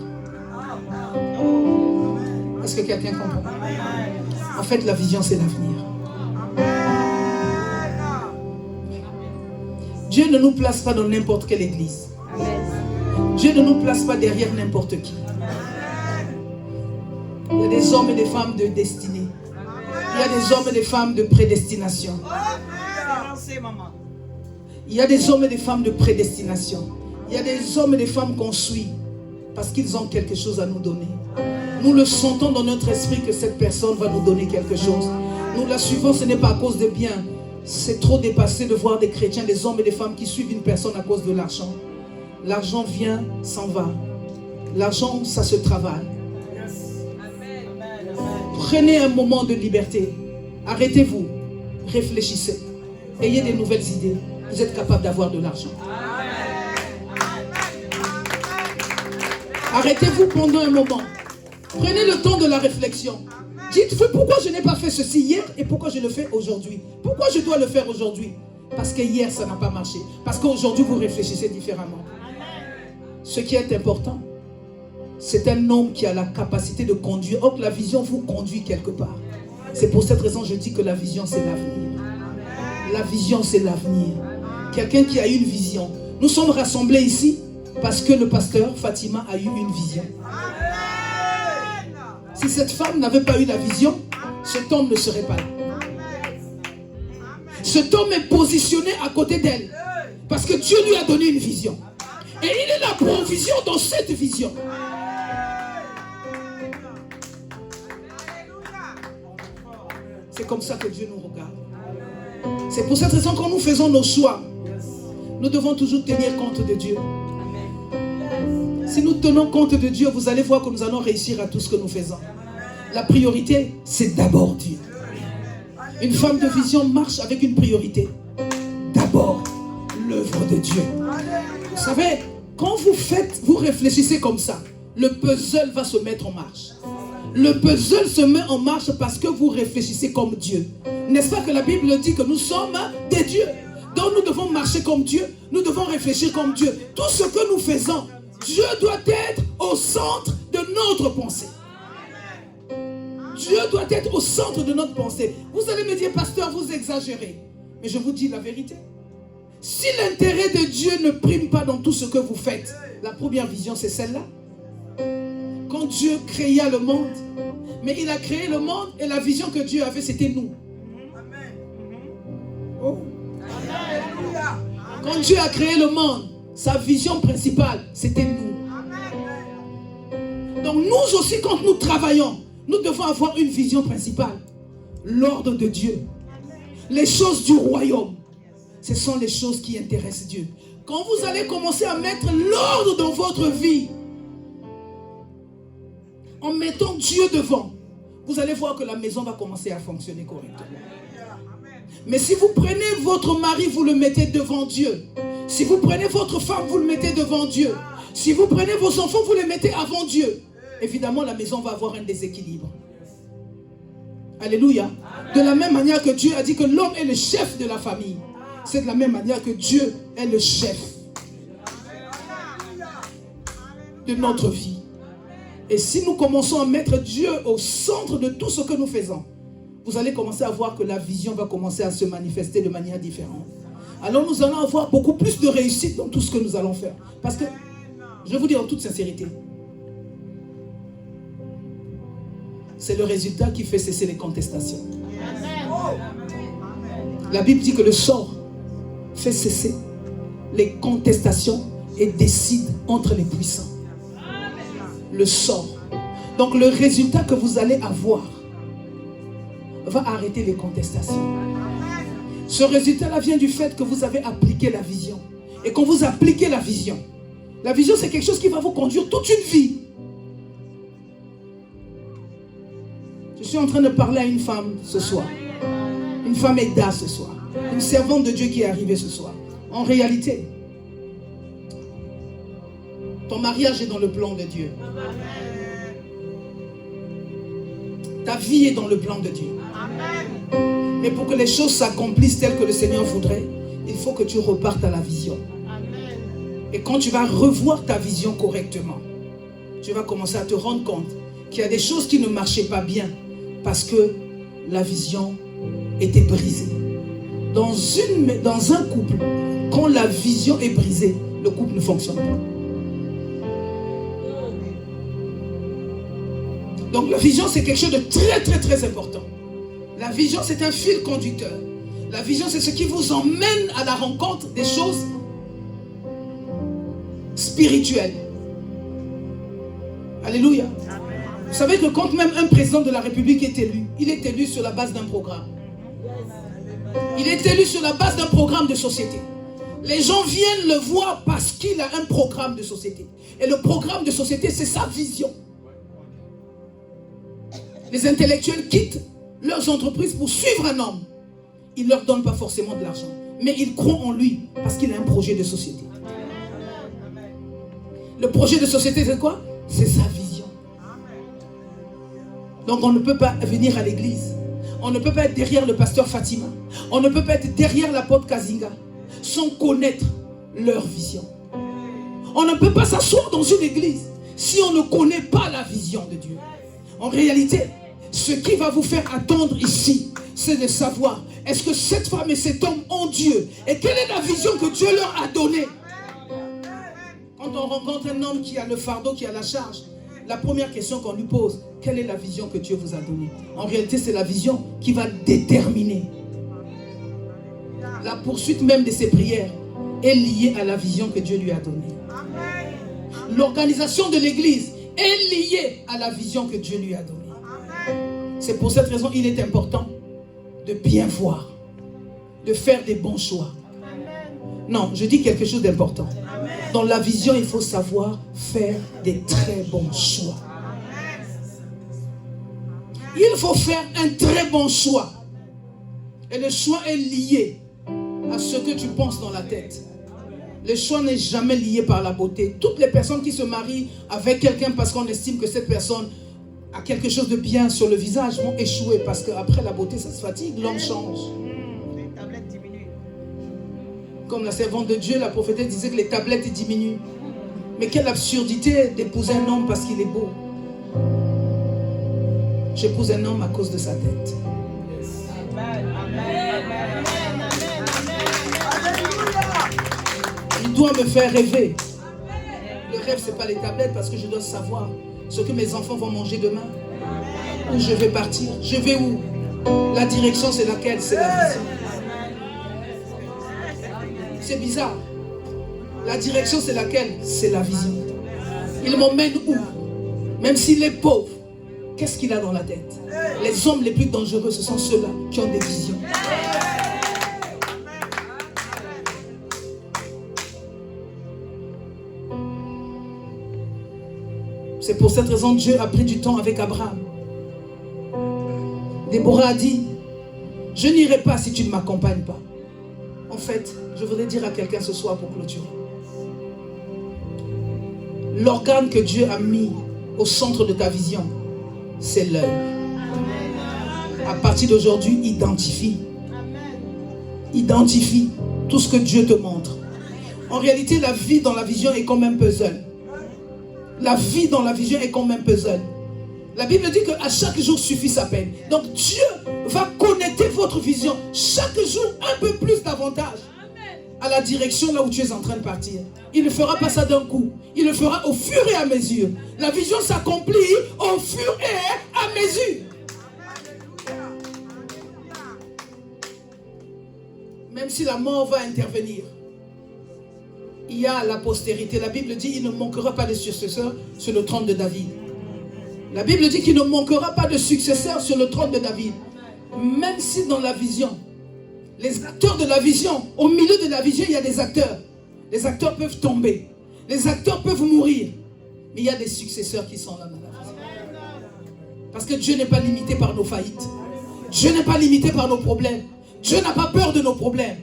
Est-ce que quelqu'un comprend? En fait, la vision, c'est l'avenir. Dieu ne nous place pas dans n'importe quelle église. Dieu ne nous place pas derrière n'importe qui. Il y a des hommes et des femmes de destinée. Il y a des hommes et des femmes de prédestination. Il y a des hommes et des femmes de prédestination. Il y a des hommes et des femmes qu'on suit parce qu'ils ont quelque chose à nous donner. Nous le sentons dans notre esprit que cette personne va nous donner quelque chose. Nous la suivons, ce n'est pas à cause de bien. C'est trop dépassé de voir des chrétiens, des hommes et des femmes qui suivent une personne à cause de l'argent. L'argent vient, s'en va. L'argent, ça se travaille. Prenez un moment de liberté. Arrêtez-vous, réfléchissez, ayez des nouvelles idées. Vous êtes capable d'avoir de l'argent. Arrêtez-vous pendant un moment. Prenez le temps de la réflexion. Dites, pourquoi je n'ai pas fait ceci hier et pourquoi je le fais aujourd'hui? Pourquoi je dois le faire aujourd'hui? Parce que hier, ça n'a pas marché. Parce qu'aujourd'hui, vous réfléchissez différemment. Ce qui est important, c'est un homme qui a la capacité de conduire. Or, la vision vous conduit quelque part. C'est pour cette raison que je dis que la vision, c'est l'avenir. La vision, c'est l'avenir. Quelqu'un qui a eu une vision. Nous sommes rassemblés ici parce que le pasteur Fatima a eu une vision. Si cette femme n'avait pas eu la vision, cet homme ne serait pas là. Cet homme est positionné à côté d'elle parce que Dieu lui a donné une vision. Et il est la provision dans cette vision. C'est comme ça que Dieu nous regarde. C'est pour cette raison que quand nous faisons nos choix, nous devons toujours tenir compte de Dieu. Si nous tenons compte de Dieu, vous allez voir que nous allons réussir à tout ce que nous faisons. La priorité, c'est d'abord Dieu. Une femme de vision marche avec une priorité. D'abord, l'œuvre de Dieu. Vous savez, quand vous réfléchissez comme ça, le puzzle va se mettre en marche. Le puzzle se met en marche parce que vous réfléchissez comme Dieu. N'est-ce pas que la Bible dit que nous sommes des dieux? Donc nous devons marcher comme Dieu, nous devons réfléchir comme Dieu. Tout ce que nous faisons, Dieu doit être au centre de notre pensée. Dieu doit être au centre de notre pensée. Vous allez me dire, pasteur, vous exagérez. Mais je vous dis la vérité. Si l'intérêt de Dieu ne prime pas dans tout ce que vous faites, la première vision, c'est celle-là. Quand Dieu créa le monde, mais il a créé le monde et la vision que Dieu avait, c'était nous. Oh. Quand Dieu a créé le monde, sa vision principale, c'était nous. Donc nous aussi, quand nous travaillons, nous devons avoir une vision principale. L'ordre de Dieu. Les choses du royaume. Ce sont les choses qui intéressent Dieu. Quand vous allez commencer à mettre l'ordre dans votre vie, en mettant Dieu devant, vous allez voir que la maison va commencer à fonctionner correctement. Mais si vous prenez votre mari, vous le mettez devant Dieu. Si vous prenez votre femme, vous le mettez devant Dieu. Si vous prenez vos enfants, vous les mettez avant Dieu. Évidemment, la maison va avoir un déséquilibre. Alléluia. De la même manière que Dieu a dit que l'homme est le chef de la famille, c'est de la même manière que Dieu est le chef de notre vie. Et si nous commençons à mettre Dieu au centre de tout ce que nous faisons, vous allez commencer à voir que la vision va commencer à se manifester de manière différente. Alors nous allons avoir beaucoup plus de réussite dans tout ce que nous allons faire. Parce que, je vous dis en toute sincérité, c'est le résultat qui fait cesser les contestations. La Bible dit que le sort fait cesser les contestations et décide entre les puissants. Le sort. Donc le résultat que vous allez avoir va arrêter les contestations. Ce résultat-là vient du fait que vous avez appliqué la vision. Et quand vous appliquez la vision c'est quelque chose qui va vous conduire toute une vie. Je suis en train de parler à une femme ce soir. Une femme Aida ce soir. Une servante de Dieu qui est arrivée ce soir. En réalité, ton mariage est dans le plan de Dieu. Ta vie est dans le plan de Dieu. Mais pour que les choses s'accomplissent telles que le Seigneur voudrait, il faut que tu repartes à la vision. Et quand tu vas revoir ta vision correctement, tu vas commencer à te rendre compte qu'il y a des choses qui ne marchaient pas bien parce que la vision était brisée. Dans un couple, quand la vision est brisée, le couple ne fonctionne pas. Donc la vision, c'est quelque chose de très très très important. La vision, c'est un fil conducteur. La vision, c'est ce qui vous emmène à la rencontre des choses spirituelles. Alléluia. Vous savez que quand même un président de la République est élu, il est élu sur la base d'un programme. Il est élu sur la base d'un programme de société. Les gens viennent le voir parce qu'il a un programme de société. Et le programme de société, c'est sa vision. Les intellectuels quittent leurs entreprises pour suivre un homme. Ils ne leur donnent pas forcément de l'argent, mais ils croient en lui parce qu'il a un projet de société. Le projet de société, c'est quoi? C'est sa vision. Donc on ne peut pas venir à l'église. On ne peut pas être derrière le pasteur Fatima. On ne peut pas être derrière l'apôtre Kazinga sans connaître leur vision. On ne peut pas s'asseoir dans une église si on ne connaît pas la vision de Dieu. En réalité, ce qui va vous faire attendre ici, c'est de savoir, est-ce que cette femme et cet homme ont Dieu? Et quelle est la vision que Dieu leur a donnée? Quand on rencontre un homme qui a le fardeau, qui a la charge, la première question qu'on lui pose, quelle est la vision que Dieu vous a donnée? En réalité, c'est la vision qui va déterminer. La poursuite même de ses prières est liée à la vision que Dieu lui a donnée. L'organisation de l'église est liée à la vision que Dieu lui a donnée. C'est pour cette raison qu'il est important de bien voir, de faire des bons choix. Non, je dis quelque chose d'important. Dans la vision, il faut savoir faire des très bons choix. Il faut faire un très bon choix. Et le choix est lié à ce que tu penses dans la tête. Le choix n'est jamais lié par la beauté. Toutes les personnes qui se marient avec quelqu'un parce qu'on estime que cette personne a quelque chose de bien sur le visage vont échouer parce qu'après la beauté, ça se fatigue, l'homme change. Les tablettes diminuent. Comme la servante de Dieu, la prophétesse disait que les tablettes diminuent. Mais quelle absurdité d'épouser un homme parce qu'il est beau. J'épouse un homme à cause de sa tête. Amen. Amen. Il doit me faire rêver. Le rêve, ce n'est pas les tablettes parce que je dois savoir ce que mes enfants vont manger demain. Où je vais partir. Je vais où? La direction, c'est laquelle? C'est la vision. C'est bizarre. La direction, c'est laquelle? C'est la vision. Il m'emmène où? Même s'il est pauvre, qu'est-ce qu'il a dans la tête? Les hommes les plus dangereux, ce sont ceux-là qui ont des visions. C'est pour cette raison que Dieu a pris du temps avec Abraham. Déborah a dit, je n'irai pas si tu ne m'accompagnes pas. En fait, je voudrais dire à quelqu'un ce soir pour clôturer. L'organe que Dieu a mis au centre de ta vision, c'est l'œil. À partir d'aujourd'hui, identifie. Identifie tout ce que Dieu te montre. En réalité, la vie dans la vision est comme un puzzle. La vie dans la vision est comme un puzzle. La Bible dit qu'à chaque jour suffit sa peine. Donc Dieu va connecter votre vision chaque jour un peu plus davantage à la direction là où tu es en train de partir. Il ne fera pas ça d'un coup. Il le fera au fur et à mesure. La vision s'accomplit au fur et à mesure. Même si la mort va intervenir, il y a la postérité. La Bible dit qu'il ne manquera pas de successeur sur le trône de David. La Bible dit qu'il ne manquera pas de successeur sur le trône de David. Même si dans la vision, les acteurs de la vision, au milieu de la vision, il y a des acteurs. Les acteurs peuvent tomber. Les acteurs peuvent mourir. Mais il y a des successeurs qui sont là dans la vision. Parce que Dieu n'est pas limité par nos faillites. Dieu n'est pas limité par nos problèmes. Dieu n'a pas peur de nos problèmes.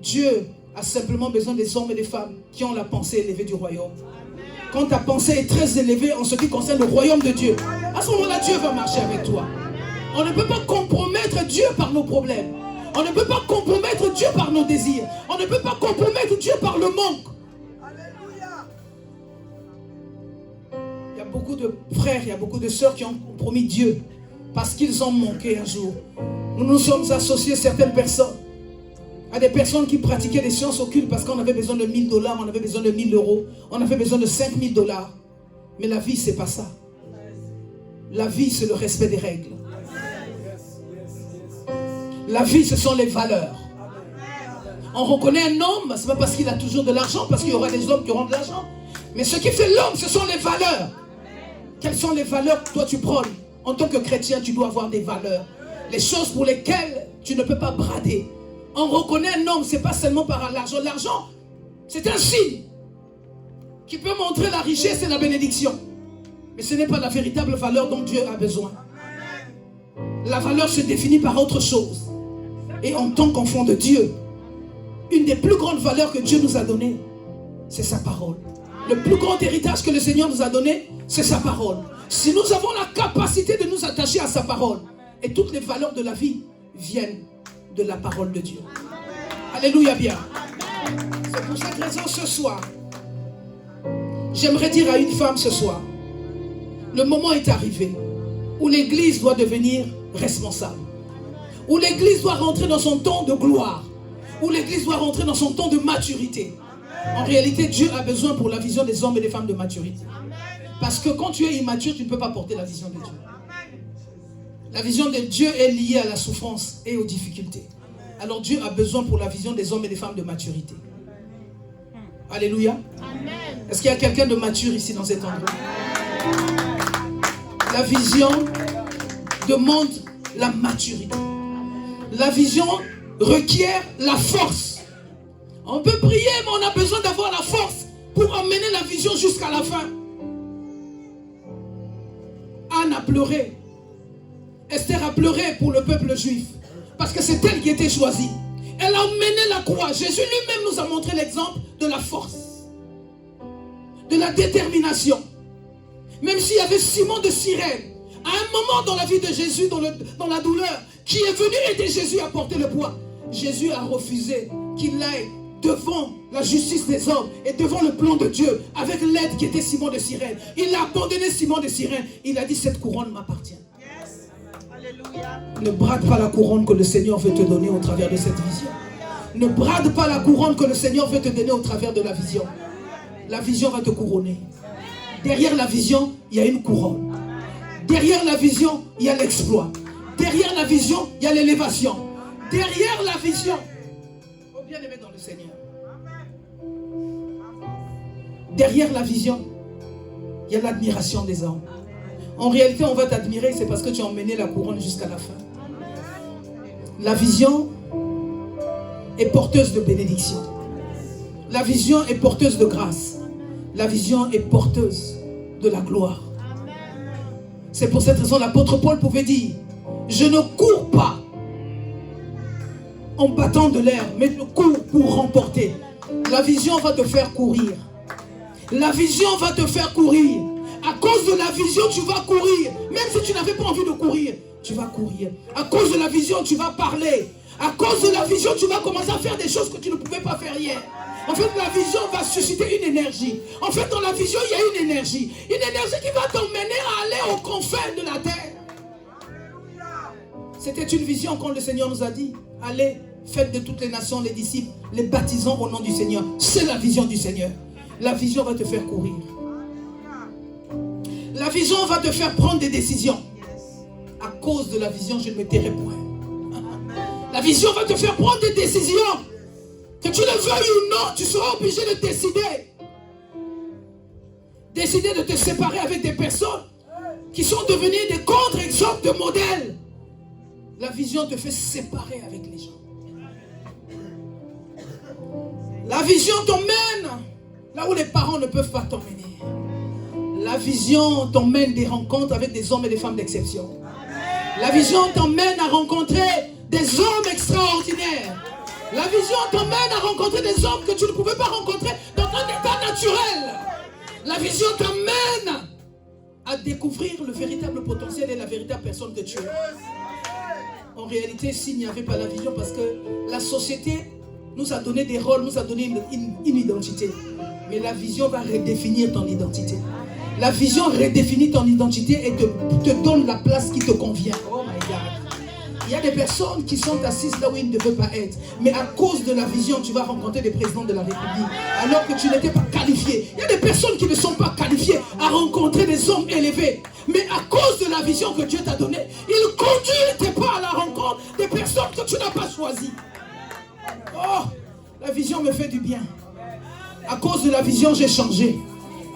Dieu a simplement besoin des hommes et des femmes qui ont la pensée élevée du royaume. Quand ta pensée est très élevée en ce qui concerne le royaume de Dieu, à ce moment-là, Dieu va marcher avec toi. On ne peut pas compromettre Dieu par nos problèmes. On ne peut pas compromettre Dieu par nos désirs. On ne peut pas compromettre Dieu par le manque. Il y a beaucoup de frères, il y a beaucoup de sœurs qui ont compromis Dieu parce qu'ils ont manqué un jour. Nous nous sommes associés certaines personnes à des personnes qui pratiquaient des sciences occultes parce qu'on avait besoin de 1000 $, on avait besoin de 1000 €, on avait besoin de 5000 $. Mais la vie, c'est pas ça. La vie, c'est le respect des règles. La vie, ce sont les valeurs. On reconnaît un homme, ce n'est pas parce qu'il a toujours de l'argent, parce qu'il y aura des hommes qui auront de l'argent. Mais ce qui fait l'homme, ce sont les valeurs. Quelles sont les valeurs que toi tu prônes? En tant que chrétien, tu dois avoir des valeurs. Les choses pour lesquelles tu ne peux pas brader. On reconnaît un homme, ce n'est pas seulement par l'argent. L'argent, c'est un signe qui peut montrer la richesse et la bénédiction. Mais ce n'est pas la véritable valeur dont Dieu a besoin. La valeur se définit par autre chose. Et en tant qu'enfant de Dieu, une des plus grandes valeurs que Dieu nous a données, c'est sa parole. Le plus grand héritage que le Seigneur nous a donné, c'est sa parole. Si nous avons la capacité de nous attacher à sa parole, et toutes les valeurs de la vie viennent de la parole de Dieu. Alléluia bien. C'est pour cette raison ce soir, j'aimerais dire à une femme ce soir, le moment est arrivé où l'église doit devenir responsable, où l'église doit rentrer dans son temps de gloire, où l'église doit rentrer dans son temps de maturité. En réalité, Dieu a besoin pour la vision des hommes et des femmes de maturité. Parce que quand tu es immature, tu ne peux pas porter la vision de Dieu. La vision de Dieu est liée à la souffrance et aux difficultés. Alors Dieu a besoin pour la vision des hommes et des femmes de maturité. Alléluia. Est-ce qu'il y a quelqu'un de mature ici dans cet endroit? La vision demande la maturité. La vision requiert la force. On peut prier, mais on a besoin d'avoir la force pour emmener la vision jusqu'à la fin. Anne a pleuré. Esther a pleuré pour le peuple juif. Parce que c'est elle qui était choisie. Elle a emmené la croix. Jésus lui-même nous a montré l'exemple de la force. De la détermination. Même s'il y avait Simon de Cyrène, à un moment dans la vie de Jésus, dans la douleur, qui est venu aider Jésus à porter le poids, Jésus a refusé qu'il aille devant la justice des hommes et devant le plan de Dieu, avec l'aide qui était Simon de Cyrène. Il a abandonné Simon de Cyrène. Il a dit, cette couronne m'appartient. Ne brade pas la couronne que le Seigneur veut te donner au travers de cette vision. Ne brade pas la couronne que le Seigneur veut te donner au travers de la vision. La vision va te couronner. Derrière la vision, il y a une couronne. Derrière la vision, il y a l'exploit. Derrière la vision, il y a l'élévation. Derrière la vision, oh bien-aimé dans le Seigneur. Derrière la vision, il y a l'admiration des hommes. En réalité, on va t'admirer, c'est parce que tu as emmené la couronne jusqu'à la fin. La vision est porteuse de bénédiction. La vision est porteuse de grâce. La vision est porteuse de la gloire. C'est pour cette raison que l'apôtre Paul pouvait dire, je ne cours pas en battant de l'air, mais je cours pour remporter. La vision va te faire courir. La vision va te faire courir. À cause de la vision, tu vas courir. Même si tu n'avais pas envie de courir, tu vas courir. À cause de la vision, tu vas parler. À cause de la vision, tu vas commencer à faire des choses que tu ne pouvais pas faire hier. En fait, la vision va susciter une énergie. En fait, dans la vision, il y a une énergie. Une énergie qui va t'emmener à aller aux confins de la terre. C'était une vision quand le Seigneur nous a dit, allez, faites de toutes les nations les disciples, les baptisant au nom du Seigneur. C'est la vision du Seigneur. La vision va te faire courir. La vision va te faire prendre des décisions. À cause de la vision, je ne me tairai point. La vision va te faire prendre des décisions. Que tu le veuilles ou non, tu seras obligé de décider. Décider de te séparer avec des personnes qui sont devenues des contre-exemples de modèles. La vision te fait séparer avec les gens. La vision t'emmène là où les parents ne peuvent pas t'emmener. La vision t'emmène des rencontres avec des hommes et des femmes d'exception. La vision t'emmène à rencontrer des hommes extraordinaires. La vision t'emmène à rencontrer des hommes que tu ne pouvais pas rencontrer dans un état naturel. La vision t'emmène à découvrir le véritable potentiel et la véritable personne que tu es. En réalité, s'il n'y avait pas la vision, parce que la société nous a donné des rôles, nous a donné une identité. Mais la vision va redéfinir ton identité. La vision redéfinit ton identité et te donne la place qui te convient. Oh my God. Il y a des personnes qui sont assises là où ils ne devaient pas être. Mais à cause de la vision, tu vas rencontrer des présidents de la République. Alors que tu n'étais pas qualifié. Il y a des personnes qui ne sont pas qualifiées à rencontrer des hommes élevés. Mais à cause de la vision que Dieu t'a donnée, il conduit tes pas à la rencontre des personnes que tu n'as pas choisies. Oh, la vision me fait du bien. À cause de la vision, j'ai changé.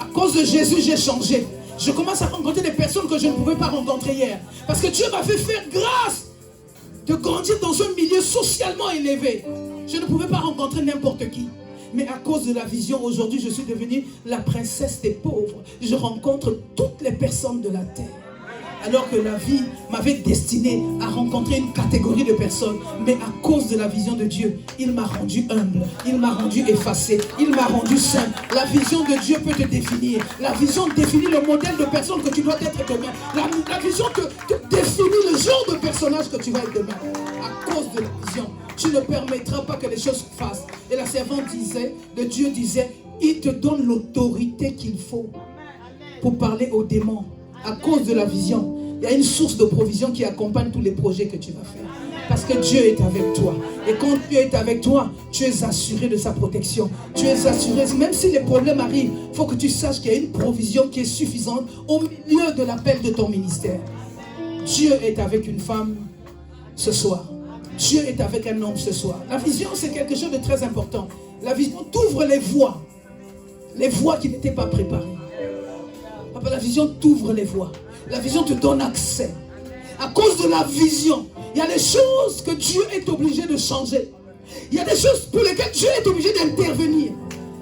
À cause de Jésus, j'ai changé. Je commence à rencontrer des personnes que je ne pouvais pas rencontrer hier. Parce que Dieu m'a fait faire grâce de grandir dans un milieu socialement élevé. Je ne pouvais pas rencontrer n'importe qui. Mais à cause de la vision, aujourd'hui, je suis devenue la princesse des pauvres. Je rencontre toutes les personnes de la terre. alors que la vie m'avait destiné à rencontrer une catégorie de personnes. Mais à cause de la vision de Dieu, il m'a rendu humble, il m'a rendu effacé, il m'a rendu simple. La vision de Dieu peut te définir. La vision définit le modèle de personne que tu dois être demain. La vision te définit le genre de personnage que tu vas être demain. À cause de la vision, tu ne permettras pas que les choses se fassent. Et la servante disait, le Dieu disait, il te donne l'autorité qu'il faut pour parler aux démons. À cause de la vision, il y a une source de provision qui accompagne tous les projets que tu vas faire. Parce que Dieu est avec toi. Et quand Dieu est avec toi, tu es assuré de sa protection. Tu es assuré, même si les problèmes arrivent, il faut que tu saches qu'il y a une provision qui est suffisante au milieu de l'appel de ton ministère. Dieu est avec une femme ce soir. Dieu est avec un homme ce soir. La vision, c'est quelque chose de très important. La vision t'ouvre les voies qui n'étaient pas préparées. Papa, la vision t'ouvre les voies. La vision te donne accès. À cause de la vision, il y a des choses que Dieu est obligé de changer. Il y a des choses pour lesquelles Dieu est obligé d'intervenir.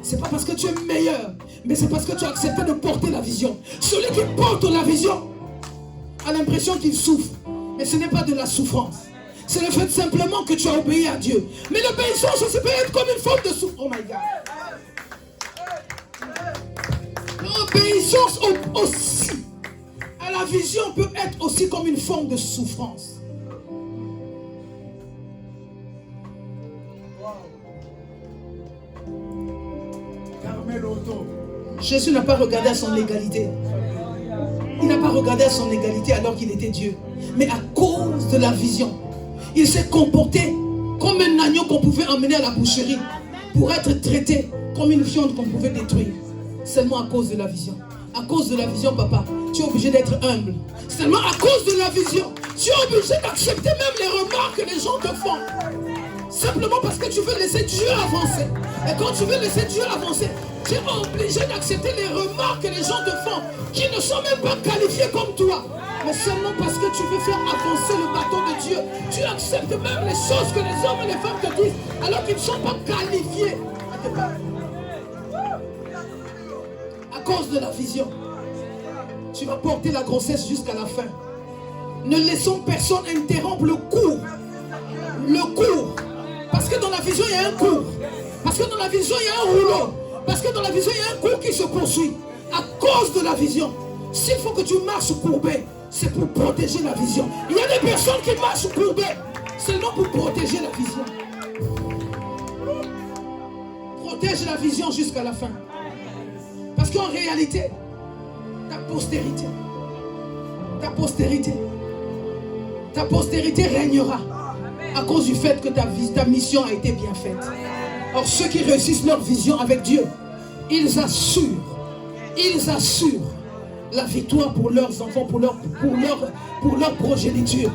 Ce n'est pas parce que tu es meilleur, mais c'est parce que tu as accepté de porter la vision. Celui qui porte la vision a l'impression qu'il souffre. Mais ce n'est pas de la souffrance. C'est le fait simplement que tu as obéi à Dieu. Mais l'obéissance, ça peut être comme une forme de souffrance. Oh my God. L'obéissance aussi à la vision peut être aussi comme une forme de souffrance. Jésus n'a pas regardé à son égalité. Il n'a pas regardé à son égalité alors qu'il était Dieu. Mais à cause de la vision, il s'est comporté comme un agneau qu'on pouvait emmener à la boucherie pour être traité comme une viande qu'on pouvait détruire. Seulement à cause de la vision. À cause de la vision, papa, tu es obligé d'être humble. Seulement à cause de la vision, tu es obligé d'accepter même les remarques que les gens te font. Simplement parce que tu veux laisser Dieu avancer. Et quand tu veux laisser Dieu avancer, tu es obligé d'accepter les remarques que les gens te font, qui ne sont même pas qualifiés comme toi. Mais seulement parce que tu veux faire avancer le bâton de Dieu, tu acceptes même les choses que les hommes et les femmes te disent, alors qu'ils ne sont pas qualifiés à te parler. À cause de la vision, tu vas porter la grossesse jusqu'à la fin. Ne laissons personne interrompre le cours. Le cours. Parce que dans la vision, il y a un cours. Parce que dans la vision, il y a un rouleau. Parce que dans la vision, il y a un cours qui se poursuit. À cause de la vision, s'il faut que tu marches courbé, c'est pour protéger la vision. Il y a des personnes qui marchent courbées seulement pour protéger la vision. Protège la vision jusqu'à la fin. Parce qu'en réalité, ta postérité régnera à cause du fait que ta mission a été bien faite. Or, ceux qui réussissent leur vision avec Dieu, ils assurent la victoire pour leurs enfants, pour leur progéniture.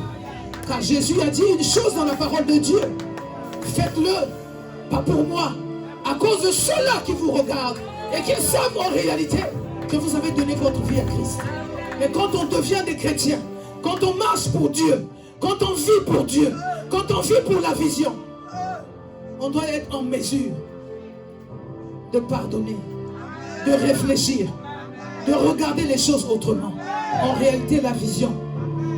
Car Jésus a dit une chose dans la parole de Dieu: faites-le, pas pour moi, à cause de ceux-là qui vous regardent et qui savent en réalité que vous avez donné votre vie à Christ. Mais quand on devient des chrétiens, quand on marche pour Dieu, quand on vit pour Dieu, quand on vit pour la vision, on doit être en mesure de pardonner, de réfléchir, de regarder les choses autrement. En réalité, la vision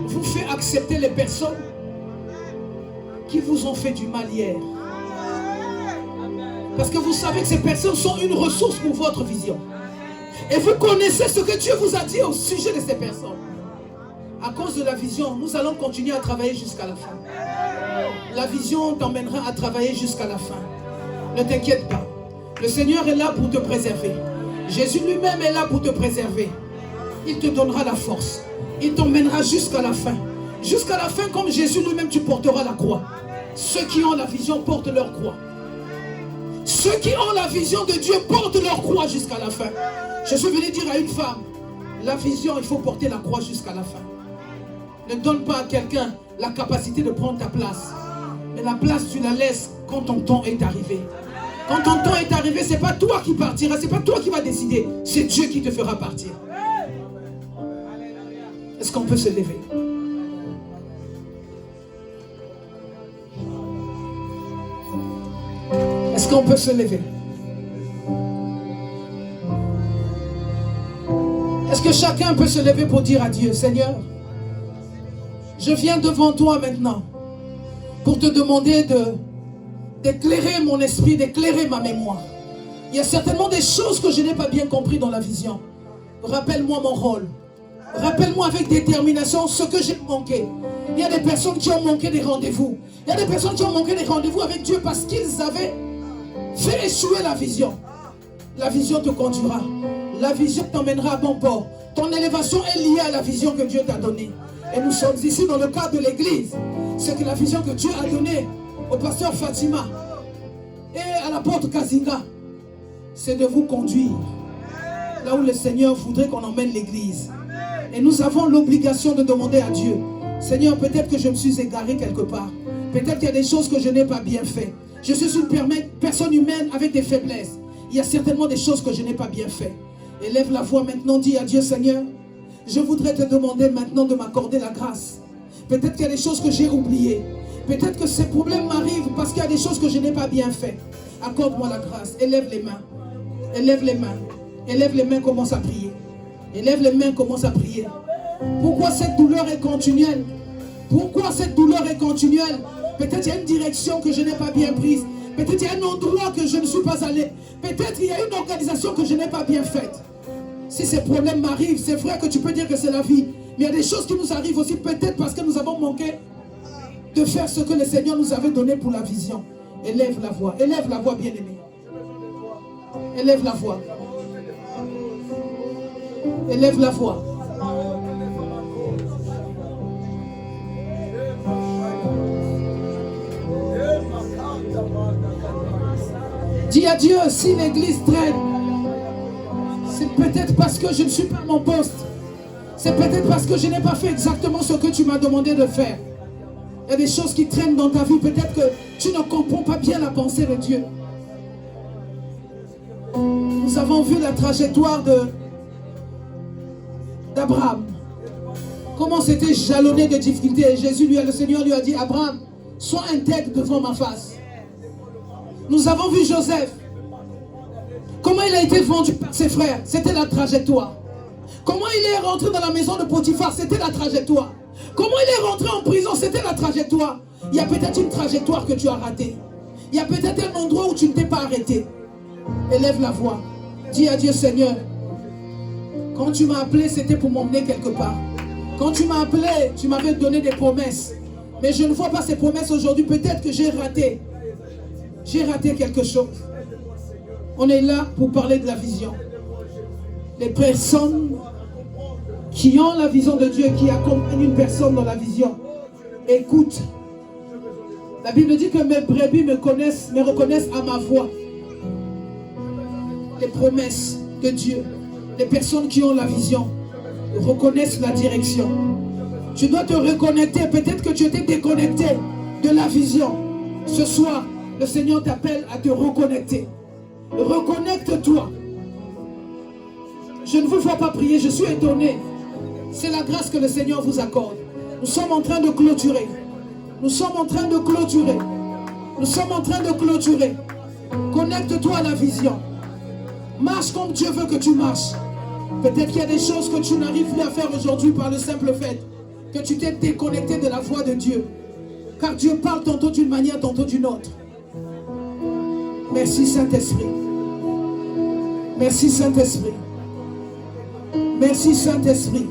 vous fait accepter les personnes qui vous ont fait du mal hier. Parce que vous savez que ces personnes sont une ressource pour votre vision. Et vous connaissez ce que Dieu vous a dit au sujet de ces personnes. À cause de la vision, nous allons continuer à travailler jusqu'à la fin. La vision t'emmènera à travailler jusqu'à la fin. Ne t'inquiète pas. Le Seigneur est là pour te préserver. Jésus lui-même est là pour te préserver. Il te donnera la force. Il t'emmènera jusqu'à la fin. Jusqu'à la fin, comme Jésus lui-même, tu porteras la croix. Ceux qui ont la vision portent leur croix. Ceux qui ont la vision de Dieu portent leur croix jusqu'à la fin. Je suis venu dire à une femme, la vision, il faut porter la croix jusqu'à la fin. Ne donne pas à quelqu'un la capacité de prendre ta place. Mais la place, tu la laisses quand ton temps est arrivé. Quand ton temps est arrivé, ce n'est pas toi qui partiras, ce n'est pas toi qui vas décider. C'est Dieu qui te fera partir. Est-ce qu'on peut se lever? Est-ce qu'on peut se lever? Est-ce que chacun peut se lever pour dire à Dieu, Seigneur, Je viens devant toi maintenant pour te demander d'éclairer mon esprit, d'éclairer ma mémoire. Il y a certainement des choses que je n'ai pas bien compris dans la vision. Rappelle-moi mon rôle. Rappelle-moi avec détermination ce que j'ai manqué. Il y a des personnes qui ont manqué des rendez-vous. Il y a des personnes qui ont manqué des rendez-vous avec Dieu parce qu'ils avaient fait échouer la vision. La vision te conduira. La vision t'emmènera à bon port. Ton élévation est liée à la vision que Dieu t'a donnée. Et nous sommes ici dans le cadre de l'église. C'est que la vision que Dieu a donnée au pasteur Fatima et à l'apôtre Kazinga, c'est de vous conduire là où le Seigneur voudrait qu'on emmène l'église. Et nous avons l'obligation de demander à Dieu, Seigneur, peut-être que je me suis égaré quelque part. Peut-être qu'il y a des choses que je n'ai pas bien fait. Je suis une personne humaine avec des faiblesses. Il y a certainement des choses que je n'ai pas bien fait. Élève la voix maintenant, dis à Dieu, Seigneur, je voudrais te demander maintenant de m'accorder la grâce. Peut-être qu'il y a des choses que j'ai oubliées. Peut-être que ces problèmes m'arrivent parce qu'il y a des choses que je n'ai pas bien fait. Accorde-moi la grâce. Élève les mains. Élève les mains. Élève les mains, commence à prier. Élève les mains, commence à prier. Pourquoi cette douleur est continuelle? Pourquoi cette douleur est continuelle? Peut-être il y a une direction que je n'ai pas bien prise. Peut-être il y a un endroit que je ne suis pas allé. Peut-être il y a une organisation que je n'ai pas bien faite. Si ces problèmes m'arrivent, c'est vrai que tu peux dire que c'est la vie. Mais il y a des choses qui nous arrivent aussi, peut-être parce que nous avons manqué de faire ce que le Seigneur nous avait donné pour la vision. Élève la voix, bien-aimé. Élève la voix. Élève la voix. Dis à Dieu, si l'église traîne, c'est peut-être parce que je ne suis pas à mon poste. C'est peut-être parce que je n'ai pas fait exactement ce que tu m'as demandé de faire. Il y a des choses qui traînent dans ta vie. Peut-être que tu ne comprends pas bien la pensée de Dieu. Nous avons vu la trajectoire d'Abraham. Comment c'était jalonné de difficultés. Et le Seigneur lui a dit, Abraham, sois intègre devant ma face. Nous avons vu Joseph. Comment il a été vendu par ses frères. C'était la trajectoire. Comment il est rentré dans la maison de Potiphar. C'était la trajectoire. Comment il est rentré en prison. C'était la trajectoire. Il y a peut-être une trajectoire que tu as ratée. Il y a peut-être un endroit où tu ne t'es pas arrêté. Élève la voix. Dis à Dieu, Seigneur, quand tu m'as appelé, c'était pour m'emmener quelque part. Quand tu m'as appelé, tu m'avais donné des promesses. Mais je ne vois pas ces promesses aujourd'hui. Peut-être que j'ai raté. J'ai raté quelque chose. On est là pour parler de la vision. Les personnes qui ont la vision de Dieu, qui accompagnent une personne dans la vision, écoute. La Bible dit que mes brebis me reconnaissent à ma voix. Les promesses de Dieu, les personnes qui ont la vision, reconnaissent la direction. Tu dois te reconnecter. Peut-être que tu étais déconnecté de la vision. Ce soir, le Seigneur t'appelle à te reconnecter. Reconnecte-toi. Je ne vous vois pas prier, je suis étonné. C'est la grâce que le Seigneur vous accorde. Nous sommes en train de clôturer. Nous sommes en train de clôturer. Nous sommes en train de clôturer. Connecte-toi à la vision. Marche comme Dieu veut que tu marches. Peut-être qu'il y a des choses que tu n'arrives plus à faire aujourd'hui par le simple fait que tu t'es déconnecté de la voix de Dieu. Car Dieu parle tantôt d'une manière, tantôt d'une autre. Merci Saint-Esprit. Merci Saint-Esprit. Merci Saint-Esprit.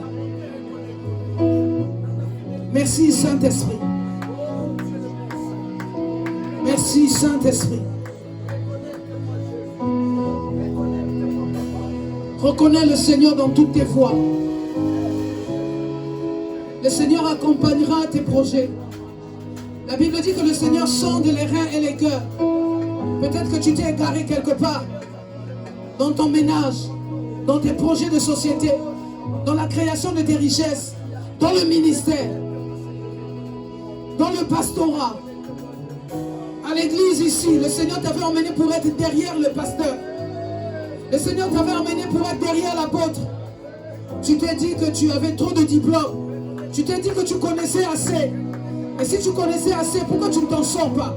Merci Saint-Esprit. Merci Saint-Esprit. Reconnais le Seigneur dans toutes tes voies. Le Seigneur accompagnera tes projets. La Bible dit que le Seigneur sonde les reins et les cœurs. Peut-être que tu t'es égaré quelque part. Dans ton ménage, dans tes projets de société, dans la création de tes richesses, dans le ministère, dans le pastorat. À l'église ici, le Seigneur t'avait emmené pour être derrière le pasteur. Le Seigneur t'avait emmené pour être derrière l'apôtre. Tu t'es dit que tu avais trop de diplômes. Tu t'es dit que tu connaissais assez. Et si tu connaissais assez, pourquoi tu ne t'en sors pas?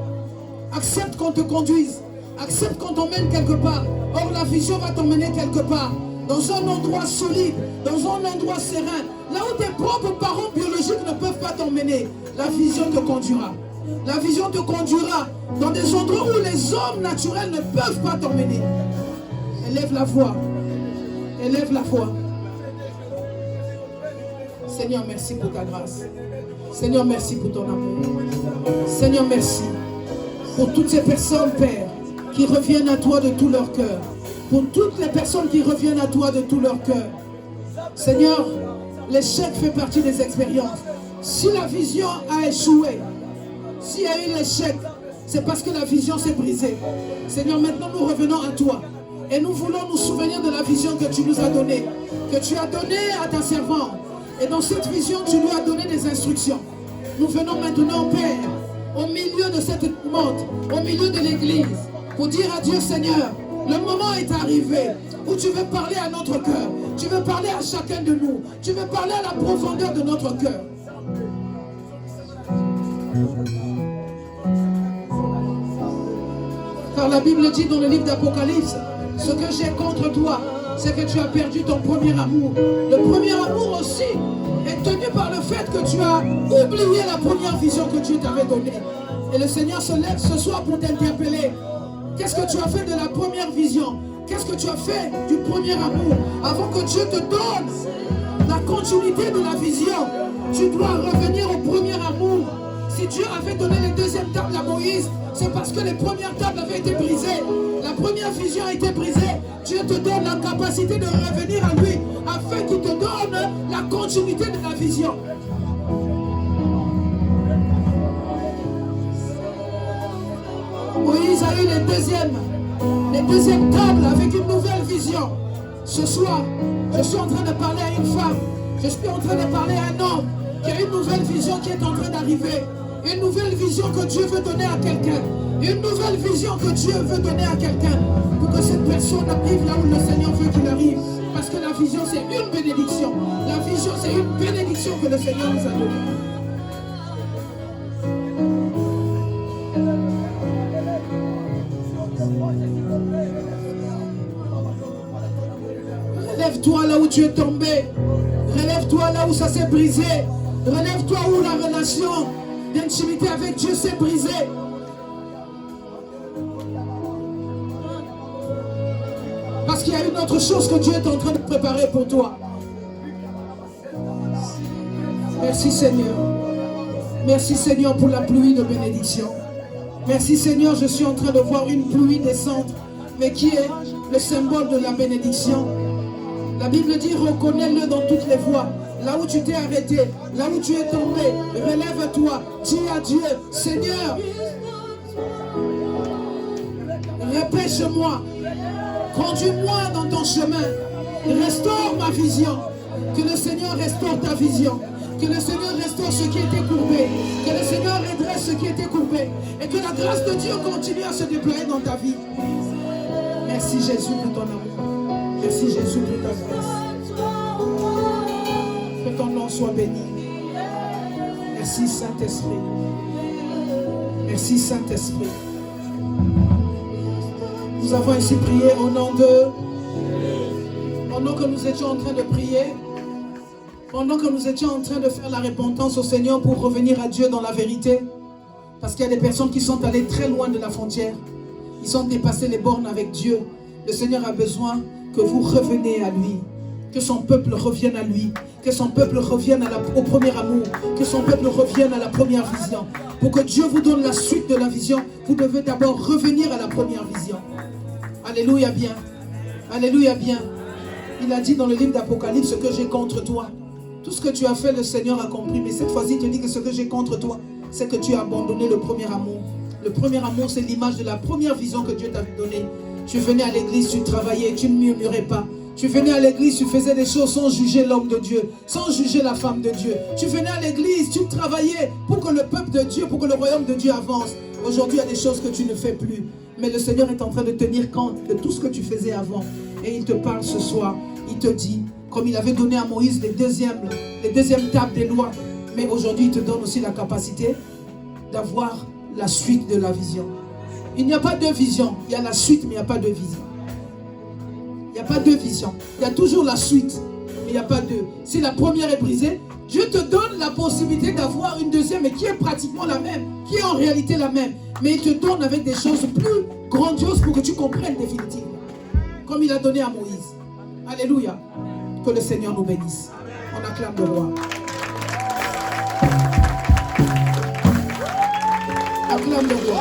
Accepte qu'on te conduise. Accepte qu'on t'emmène quelque part. Or, la vision va t'emmener quelque part. dans un endroit solide, dans un endroit serein, là où tes propres parents biologiques ne peuvent pas t'emmener. La vision te conduira. La vision te conduira dans des endroits où les hommes naturels ne peuvent pas t'emmener. Élève la voix. Élève la voix. Seigneur, merci pour ta grâce. Seigneur, merci pour ton amour. Seigneur, merci pour toutes ces personnes, Père, qui reviennent à toi de tout leur cœur. Pour toutes les personnes qui reviennent à toi de tout leur cœur. Seigneur, l'échec fait partie des expériences. Si la vision a échoué, s'il y a eu l'échec, c'est parce que la vision s'est brisée. Seigneur, maintenant nous revenons à toi. Et nous voulons nous souvenir de la vision que tu nous as donnée. Que tu as donnée à ta servante. Et dans cette vision, tu lui as donné des instructions. Nous venons maintenant, Père, au milieu de cette monte, au milieu de l'église, pour dire à Dieu, Seigneur, le moment est arrivé où tu veux parler à notre cœur. Tu veux parler à chacun de nous. Tu veux parler à la profondeur de notre cœur. Car la Bible dit dans le livre d'Apocalypse, ce que j'ai contre toi, c'est que tu as perdu ton premier amour. Le premier amour aussi est tenu par le fait que tu as oublié la première vision que Dieu t'avait donnée. Et le Seigneur se lève ce soir pour t'interpeller. Qu'est-ce que tu as fait de la première vision? Qu'est-ce que tu as fait du premier amour? Avant que Dieu te donne la continuité de la vision, tu dois revenir au premier amour. Si Dieu avait donné les deuxièmes tables à Moïse, c'est parce que les premières tables avaient été brisées. La première vision a été brisée. Dieu te donne la capacité de revenir à lui afin qu'il te donne la continuité de la vision. Moïse a eu les deuxièmes tables avec une nouvelle vision. Ce soir, je suis en train de parler à une femme. Je suis en train de parler à un homme qui a une nouvelle vision qui est en train d'arriver. Une nouvelle vision que Dieu veut donner à quelqu'un. Une nouvelle vision que Dieu veut donner à quelqu'un. Pour que cette personne arrive là où le Seigneur veut qu'il arrive. Parce que la vision, c'est une bénédiction. La vision, c'est une bénédiction que le Seigneur nous a donnée. Relève-toi là où tu es tombé. Relève-toi là où ça s'est brisé. Relève-toi où la relation d'intimité avec Dieu s'est brisée. Parce qu'il y a une autre chose que Dieu est en train de préparer pour toi. Merci Seigneur. Merci Seigneur pour la pluie de bénédiction. Merci Seigneur, je suis en train de voir une pluie descendre, mais qui est le symbole de la bénédiction. La Bible dit, reconnais-le dans toutes les voies. Là où tu t'es arrêté, là où tu es tombé, relève-toi, dis à Dieu, Seigneur, repêche-moi, conduis-moi dans ton chemin, restaure ma vision, que le Seigneur restaure ta vision, que le Seigneur restaure ce qui était courbé, que le Seigneur redresse ce qui était courbé, et que la grâce de Dieu continue à se déployer dans ta vie. Merci Jésus pour ton amour, merci Jésus pour ta grâce. Que ton nom soit béni. Merci Saint-Esprit. Merci Saint-Esprit. Nous avons ainsi prié au nom de... Pendant que nous étions en train de prier, pendant que nous étions en train de faire la repentance au Seigneur pour revenir à Dieu dans la vérité, parce qu'il y a des personnes qui sont allées très loin de la frontière, ils ont dépassé les bornes avec Dieu. Le Seigneur a besoin que vous reveniez à lui. Que son peuple revienne à lui, que son peuple revienne au premier amour, que son peuple revienne à la première vision. Pour que Dieu vous donne la suite de la vision, vous devez d'abord revenir à la première vision. Alléluia bien. Alléluia bien. Il a dit dans le livre d'Apocalypse, ce que j'ai contre toi. Tout ce que tu as fait, le Seigneur a compris. Mais cette fois-ci, il te dit que ce que j'ai contre toi, c'est que tu as abandonné le premier amour. Le premier amour, c'est l'image de la première vision que Dieu t'avait donnée. Tu venais à l'église, tu travaillais, tu ne murmurais pas. Tu venais à l'église, tu faisais des choses sans juger l'homme de Dieu, sans juger la femme de Dieu. Tu venais à l'église, tu travaillais pour que le peuple de Dieu, pour que le royaume de Dieu avance. Aujourd'hui, il y a des choses que tu ne fais plus. Mais le Seigneur est en train de tenir compte de tout ce que tu faisais avant. Et il te parle ce soir. Il te dit, comme il avait donné à Moïse les deuxièmes tables des lois. Mais aujourd'hui, il te donne aussi la capacité d'avoir la suite de la vision. Il n'y a pas de vision. Il y a la suite, mais il n'y a pas de vision. Il n'y a pas deux visions. Il y a toujours la suite, mais il n'y a pas deux. Si la première est brisée, Dieu te donne la possibilité d'avoir une deuxième, et qui est pratiquement la même, qui est en réalité la même. Mais il te donne avec des choses plus grandioses pour que tu comprennes définitivement. Comme il a donné à Moïse. Alléluia. Que le Seigneur nous bénisse. On acclame le roi. Acclame le roi.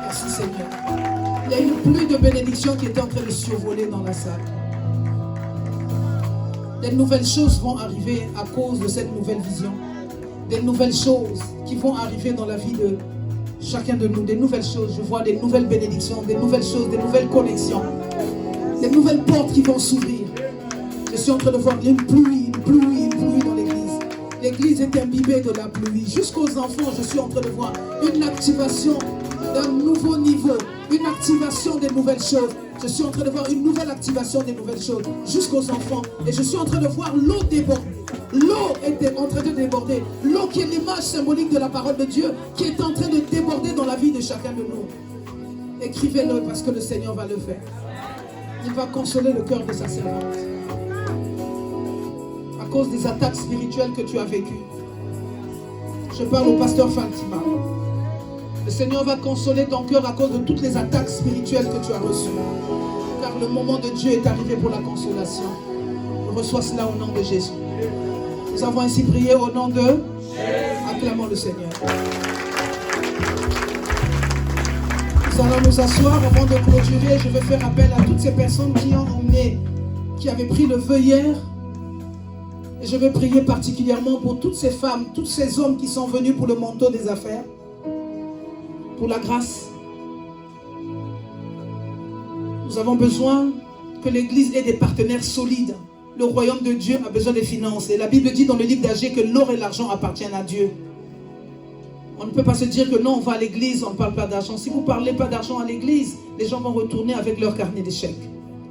Merci Seigneur. Il y a une pluie de bénédictions qui était en train de survoler dans la salle. Des nouvelles choses vont arriver à cause de cette nouvelle vision. Des nouvelles choses qui vont arriver dans la vie de chacun de nous. Des nouvelles choses. Je vois des nouvelles bénédictions, des nouvelles choses, des nouvelles connexions. Des nouvelles portes qui vont s'ouvrir. Je suis en train de voir une pluie dans l'église. L'église est imbibée de la pluie. Jusqu'aux enfants, je suis en train de voir une activation d'un nouveau niveau. Une activation des nouvelles choses. Je suis en train de voir une nouvelle activation des nouvelles choses. Jusqu'aux enfants. Et je suis en train de voir l'eau déborder. L'eau est en train de déborder. L'eau qui est l'image symbolique de la parole de Dieu, qui est en train de déborder dans la vie de chacun de nous. Écrivez-le parce que le Seigneur va le faire. Il va consoler le cœur de sa servante. À cause des attaques spirituelles que tu as vécues. Je parle au pasteur Fatima. Le Seigneur va consoler ton cœur à cause de toutes les attaques spirituelles que tu as reçues. Car le moment de Dieu est arrivé pour la consolation. Reçois cela au nom de Jésus. Nous avons ainsi prié au nom de Jésus. Acclamons le Seigneur. Nous allons nous asseoir avant de clôturer. Je vais faire appel à toutes ces personnes qui ont emmené, qui avaient pris le vœu hier. Et je vais prier particulièrement pour toutes ces femmes, tous ces hommes qui sont venus pour le manteau des affaires, pour la grâce. Nous avons besoin que l'Église ait des partenaires solides. Le royaume de Dieu a besoin des finances. Et la Bible dit dans le livre d'Agé que l'or et l'argent appartiennent à Dieu. On ne peut pas se dire que non, on va à l'église, on ne parle pas d'argent. Si vous ne parlez pas d'argent à l'église, les gens vont retourner avec leur carnet d'échecs.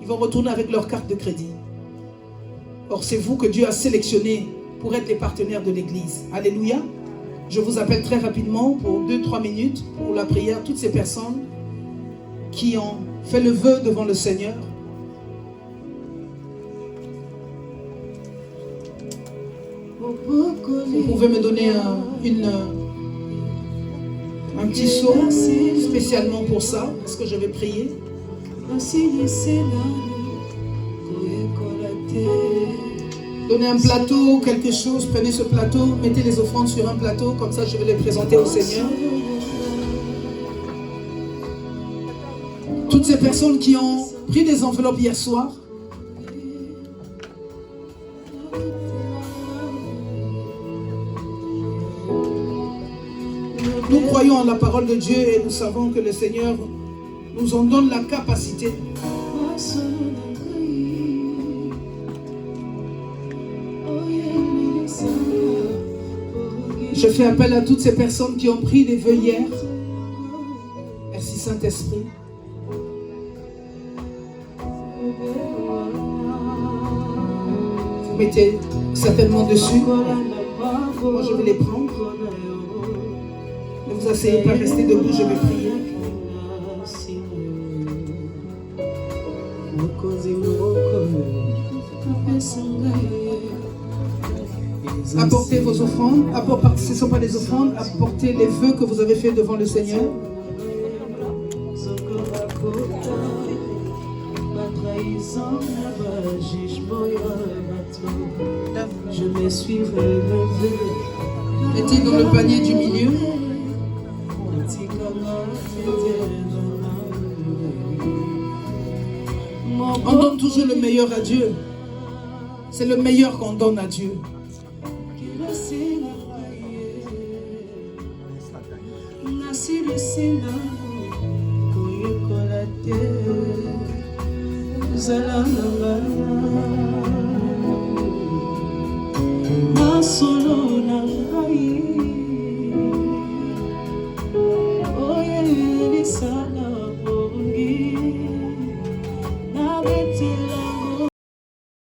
Ils vont retourner avec leur carte de crédit. Or, c'est vous que Dieu a sélectionné pour être les partenaires de l'église. Alléluia. Je vous appelle très rapidement pour 2-3 minutes pour la prière. Toutes ces personnes qui ont fait le vœu devant le Seigneur. Vous pouvez me donner un petit saut spécialement pour ça, parce que je vais prier. Donnez un plateau, quelque chose, prenez ce plateau, mettez les offrandes sur un plateau, comme ça je vais les présenter au Seigneur. Toutes ces personnes qui ont pris des enveloppes hier soir, nous croyons en la parole de Dieu et nous savons que le Seigneur nous en donne la capacité. Je fais appel à toutes ces personnes qui ont pris des vœux hier. Merci Saint-Esprit. Vous mettez certainement dessus. Moi je vais les prendre. Ne vous asseyez pas, restez debout, je vais prier. Apportez vos offrandes. Ce ne sont pas des offrandes. Apportez les vœux que vous avez faits devant le Seigneur. Je me suis relevé. Mettez dans le panier du milieu. On donne toujours le meilleur à Dieu. C'est le meilleur qu'on donne à Dieu. Solo na